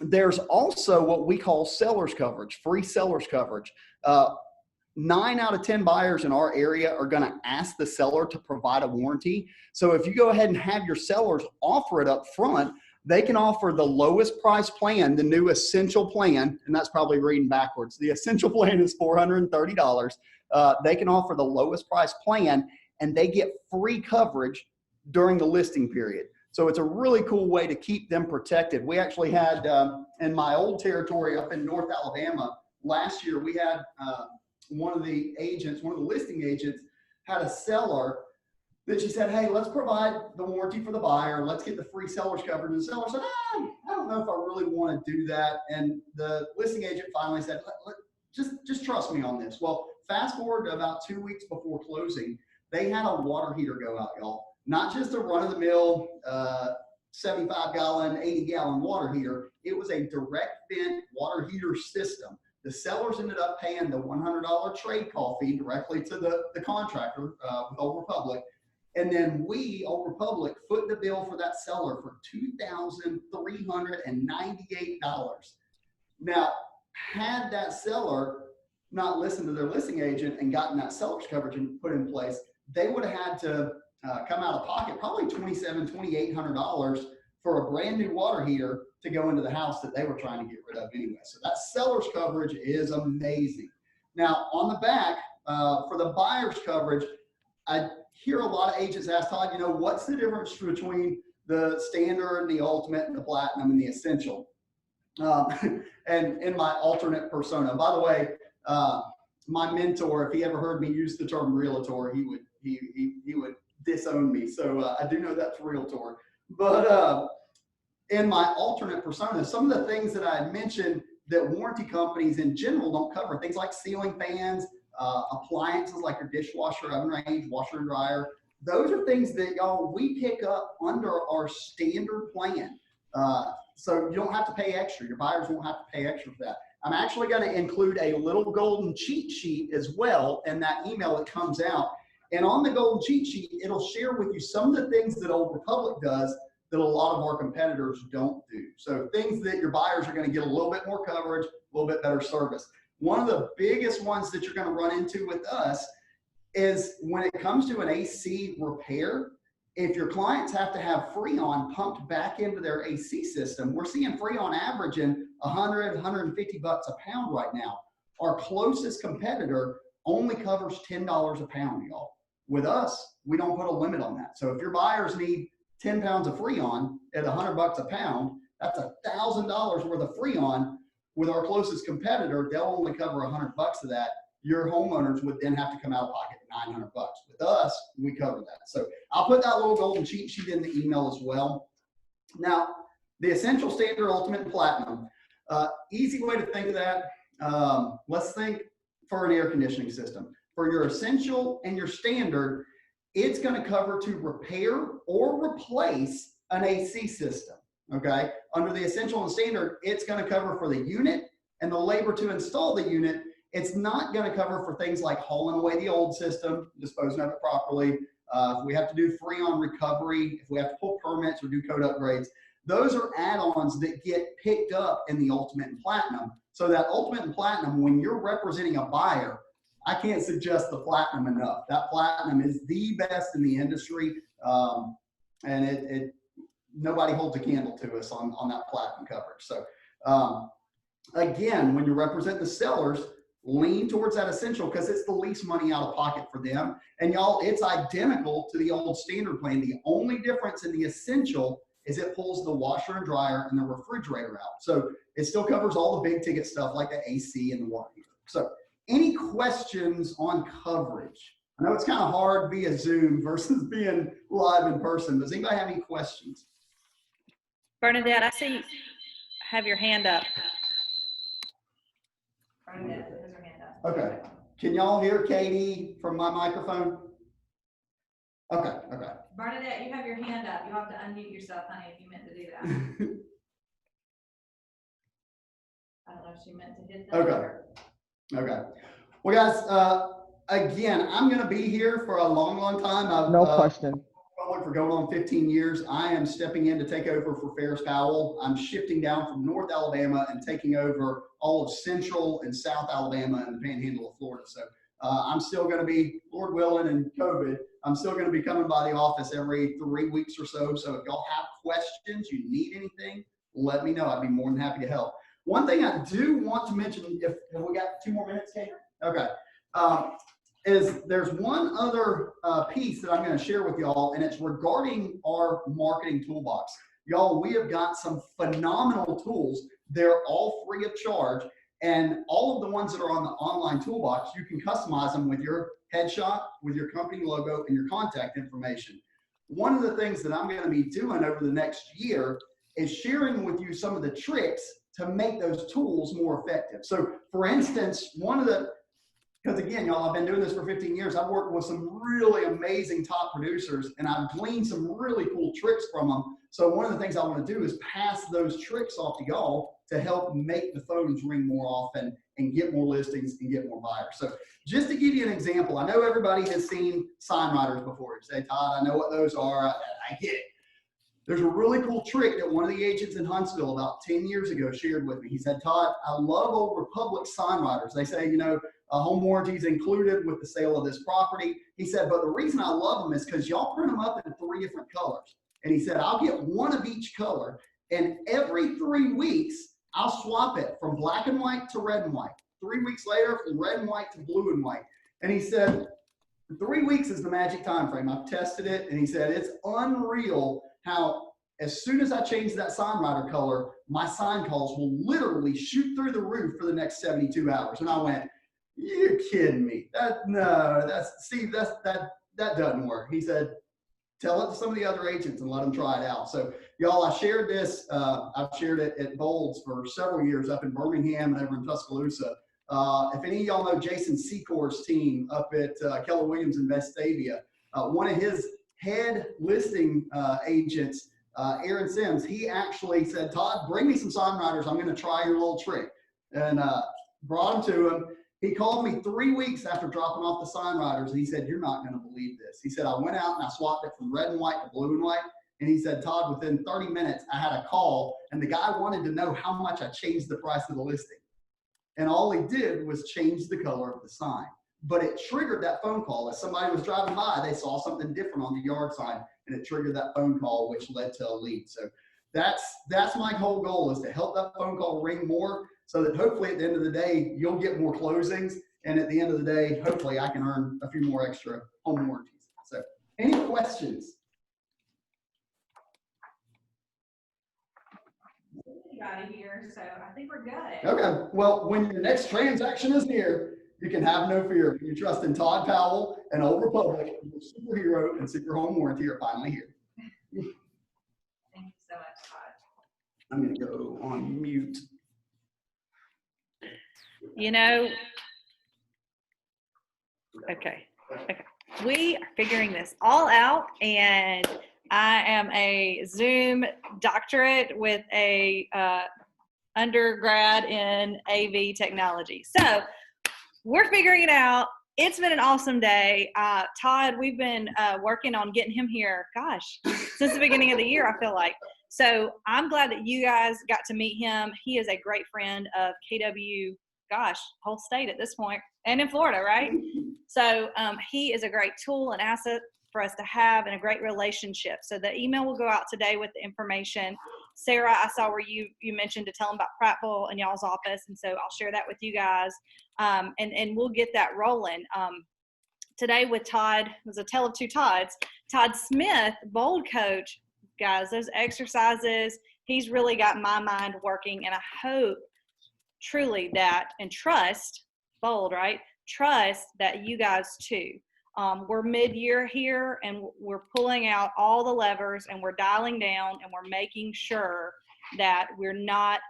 G: There's also what we call seller's coverage, free seller's coverage. 9 out of 10 buyers in our area are going to ask the seller to provide a warranty. So if you go ahead and have your sellers offer it up front, they can offer the lowest price plan, the new essential plan, and that's probably reading backwards. The essential plan is $430. They can offer the lowest price plan, and they get free coverage during the listing period. So it's a really cool way to keep them protected. We actually had, in my old territory up in North Alabama, last year we had one of the listing agents had a seller that she said, hey, let's provide the warranty for the buyer. Let's get the free seller's coverage. And the seller said, I don't know if I really want to do that. And the listing agent finally said, just trust me on this. Well, fast forward to about 2 weeks before closing, they had a water heater go out, y'all. Not just a run-of-the-mill 75-gallon, 80-gallon water heater. It was a direct vent water heater system. The sellers ended up paying the $100 trade call fee directly to the contractor with Old Republic. And then we, Old Republic, foot the bill for that seller for $2,398. Now, had that seller not listened to their listing agent and gotten that seller's coverage and put in place, they would have had to come out of pocket probably $2,700, $2,800 for a brand new water heater to go into the house that they were trying to get rid of anyway. So that seller's coverage is amazing. Now, on the back, for the buyer's coverage, I hear a lot of agents ask, Todd, what's the difference between the standard, the ultimate, and the platinum, and the essential? And in my alternate persona, by the way, my mentor, if he ever heard me use the term realtor, he would disown me. So I do know that's realtor. But in my alternate persona, some of the things that I mentioned that warranty companies in general don't cover, things like ceiling fans, appliances like your dishwasher, oven range, washer and dryer. Those are things that we pick up under our standard plan. So you don't have to pay extra. Your buyers won't have to pay extra for that. I'm actually going to include a little golden cheat sheet as well in that email that comes out. And on the golden cheat sheet, it'll share with you some of the things that Old Republic does that a lot of our competitors don't do. So things that your buyers are going to get a little bit more coverage, a little bit better service. One of the biggest ones that you're going to run into with us is when it comes to an AC repair, if your clients have to have Freon pumped back into their AC system, we're seeing Freon averaging $100, $150 a pound right now. Our closest competitor only covers $10 a pound, y'all. With us, we don't put a limit on that. So if your buyers need 10 pounds of Freon at $100 a pound, that's $1,000 worth of Freon. With our closest competitor, they'll only cover $100 of that. Your homeowners would then have to come out of pocket $900. With us, we cover that. So I'll put that little golden cheat sheet in the email as well. Now, the essential, standard, ultimate, and platinum. Easy way to think of that. Let's think for an air conditioning system. For your essential and your standard, it's going to cover to repair or replace an AC system. Okay. Under the essential and standard, it's going to cover for the unit and the labor to install the unit. It's not going to cover for things like hauling away the old system, disposing of it properly. If we have to do Freon recovery, if we have to pull permits or do code upgrades, those are add-ons that get picked up in the ultimate and platinum. So that ultimate and platinum, when you're representing a buyer, I can't suggest the platinum enough. That platinum is the best in the industry, and nobody holds a candle to us on that platinum coverage. So again, when you represent the sellers, lean towards that essential because it's the least money out of pocket for them. And y'all, it's identical to the old standard plan. The only difference in the essential is it pulls the washer and dryer and the refrigerator out. So it still covers all the big ticket stuff like the AC and the water heater. So any questions on coverage? I know it's kind of hard via Zoom versus being live in person. Does anybody have any questions?
B: Bernadette, I see you have your hand up. Bernadette has her hand up.
G: Okay. Can y'all hear Katie from my microphone? Okay, okay.
B: Bernadette, you have your hand up. You have to unmute yourself, honey, if you meant to do that. I don't know if she meant to hit that.
G: Okay. Okay. Well, guys, again, I'm going to be here for a long, long time. I've,
H: No question.
G: For going on 15 years. I am stepping in to take over for Ferris Powell. I'm shifting down from North Alabama and taking over all of Central and South Alabama and the Panhandle of Florida. So I'm still going to be, Lord willing, and COVID, I'm still going to be coming by the office every 3 weeks or so. So if y'all have questions, you need anything, let me know. I'd be more than happy to help. One thing I do want to mention, if we got 2 more minutes, Kate? Okay. Is there's one other piece that I'm going to share with y'all, and it's regarding our marketing toolbox. Y'all, we have got some phenomenal tools. They're all free of charge, and all of the ones that are on the online toolbox, you can customize them with your headshot, with your company logo, and your contact information. One of the things that I'm going to be doing over the next year is sharing with you some of the tricks to make those tools more effective. So, for instance, because again, y'all, I've been doing this for 15 years. I've worked with some really amazing top producers, and I've gleaned some really cool tricks from them. So one of the things I want to do is pass those tricks off to y'all to help make the phones ring more often and get more listings and get more buyers. So just to give you an example, I know everybody has seen sign writers before. You say, Todd, I know what those are. I get it. There's a really cool trick that one of the agents in Huntsville about 10 years ago shared with me. He said, Todd, I love Old Republic sign writers. They say, you know, home warranty is included with the sale of this property. He said, but the reason I love them is because y'all print them up in 3 different colors. And he said, I'll get one of each color, and every 3 weeks, I'll swap it from black and white to red and white. 3 weeks later, from red and white to blue and white. And he said, 3 weeks is the magic time frame. I've tested it, and he said, it's unreal how as soon as I change that sign writer color, my sign calls will literally shoot through the roof for the next 72 hours. And I went, you're kidding me. That doesn't work. He said, tell it to some of the other agents and let them try it out. So y'all, I shared this. I've shared it at Bolds for several years up in Birmingham and over in Tuscaloosa. If any of y'all know Jason Secor's team up at Keller Williams in Vestavia, one of his head listing agents, Aaron Sims, he actually said, Todd, bring me some sign writers. I'm going to try your little trick. And brought them to him. He called me 3 weeks after dropping off the sign writers, and he said, you're not going to believe this. He said, I went out and I swapped it from red and white to blue and white. And he said, Todd, within 30 minutes, I had a call, and the guy wanted to know how much I changed the price of the listing. And all he did was change the color of the sign. But it triggered that phone call. As somebody was driving by, they saw something different on the yard sign, and it triggered that phone call, which led to a lead. So that's my whole goal, is to help that phone call ring more, so that hopefully at the end of the day, you'll get more closings. And at the end of the day, hopefully I can earn a few more extra home warranties. So any questions?
B: Got it here, so I think we're good.
G: Okay. Well, when your next transaction is here, you can have no fear. You trust in Todd Powell and Old Republic, your superhero and secret home warranty are finally here.
B: Thank you so much, Todd.
G: I'm going to go on mute.
B: You know, okay. We are figuring this all out, and I am a Zoom doctorate with a undergrad in AV technology. So we're figuring it out. It's been an awesome day. Todd, we've been working on getting him here, gosh, since the beginning of the year, I feel like. So I'm glad that you guys got to meet him. He is a great friend of KW, gosh, whole state at this point, and in Florida, right? So he is a great tool and asset for us to have, and a great relationship. So the email will go out today with the information. Sarah, I saw where you mentioned to tell them about Prattville and y'all's office, and so I'll share that with you guys, and we'll get that rolling. Today with Todd, it was a tale of two Todds. Todd Smith, Bold Coach, guys, those exercises, he's really got my mind working, and I hope truly that, and trust, bold, right? Trust that you guys too. We're mid-year here, and we're pulling out all the levers, and we're dialing down, and we're making sure that we're not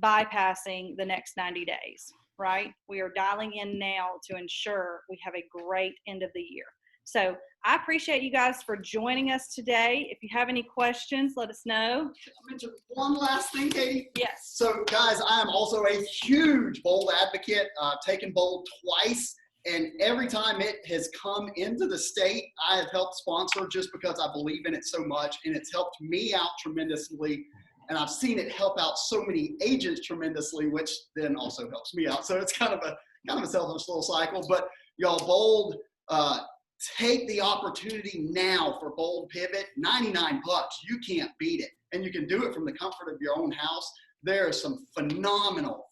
B: bypassing the next 90 days, right? We are dialing in now to ensure we have a great end of the year. So I appreciate you guys for joining us today. If you have any questions, let us know.
G: I'll mention one last thing, Katie.
B: Yes.
G: So, guys, I am also a huge Bold advocate. Taken Bold twice, and every time it has come into the state, I have helped sponsor just because I believe in it so much, and it's helped me out tremendously. And I've seen it help out so many agents tremendously, which then also helps me out. So it's kind of a selfish little cycle. But y'all, Bold, take the opportunity now for Bold Pivot. $99, you can't beat it, and you can do it from the comfort of your own house. There is some phenomenal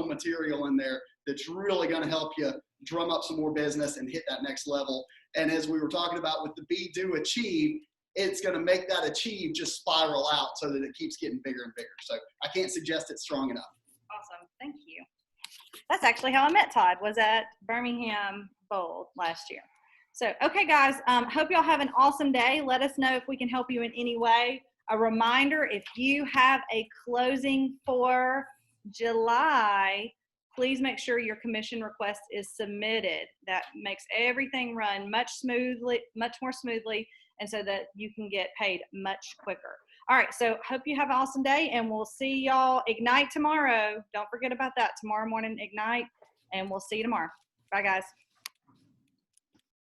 G: material in there that's really going to help you drum up some more business and hit that next level. And as we were talking about with the Be, Do, Achieve, it's going to make that achieve just spiral out so that it keeps getting bigger and bigger. So I can't suggest it strong enough.
B: Awesome. Thank you. That's actually how I met Todd, was at Birmingham Bold last year. So, okay, guys, hope y'all have an awesome day. Let us know if we can help you in any way. A reminder, if you have a closing for July, please make sure your commission request is submitted. That makes everything run much more smoothly, and so that you can get paid much quicker. All right, so hope you have an awesome day, and we'll see y'all Ignite tomorrow. Don't forget about that. Tomorrow morning, Ignite, and we'll see you tomorrow. Bye, guys.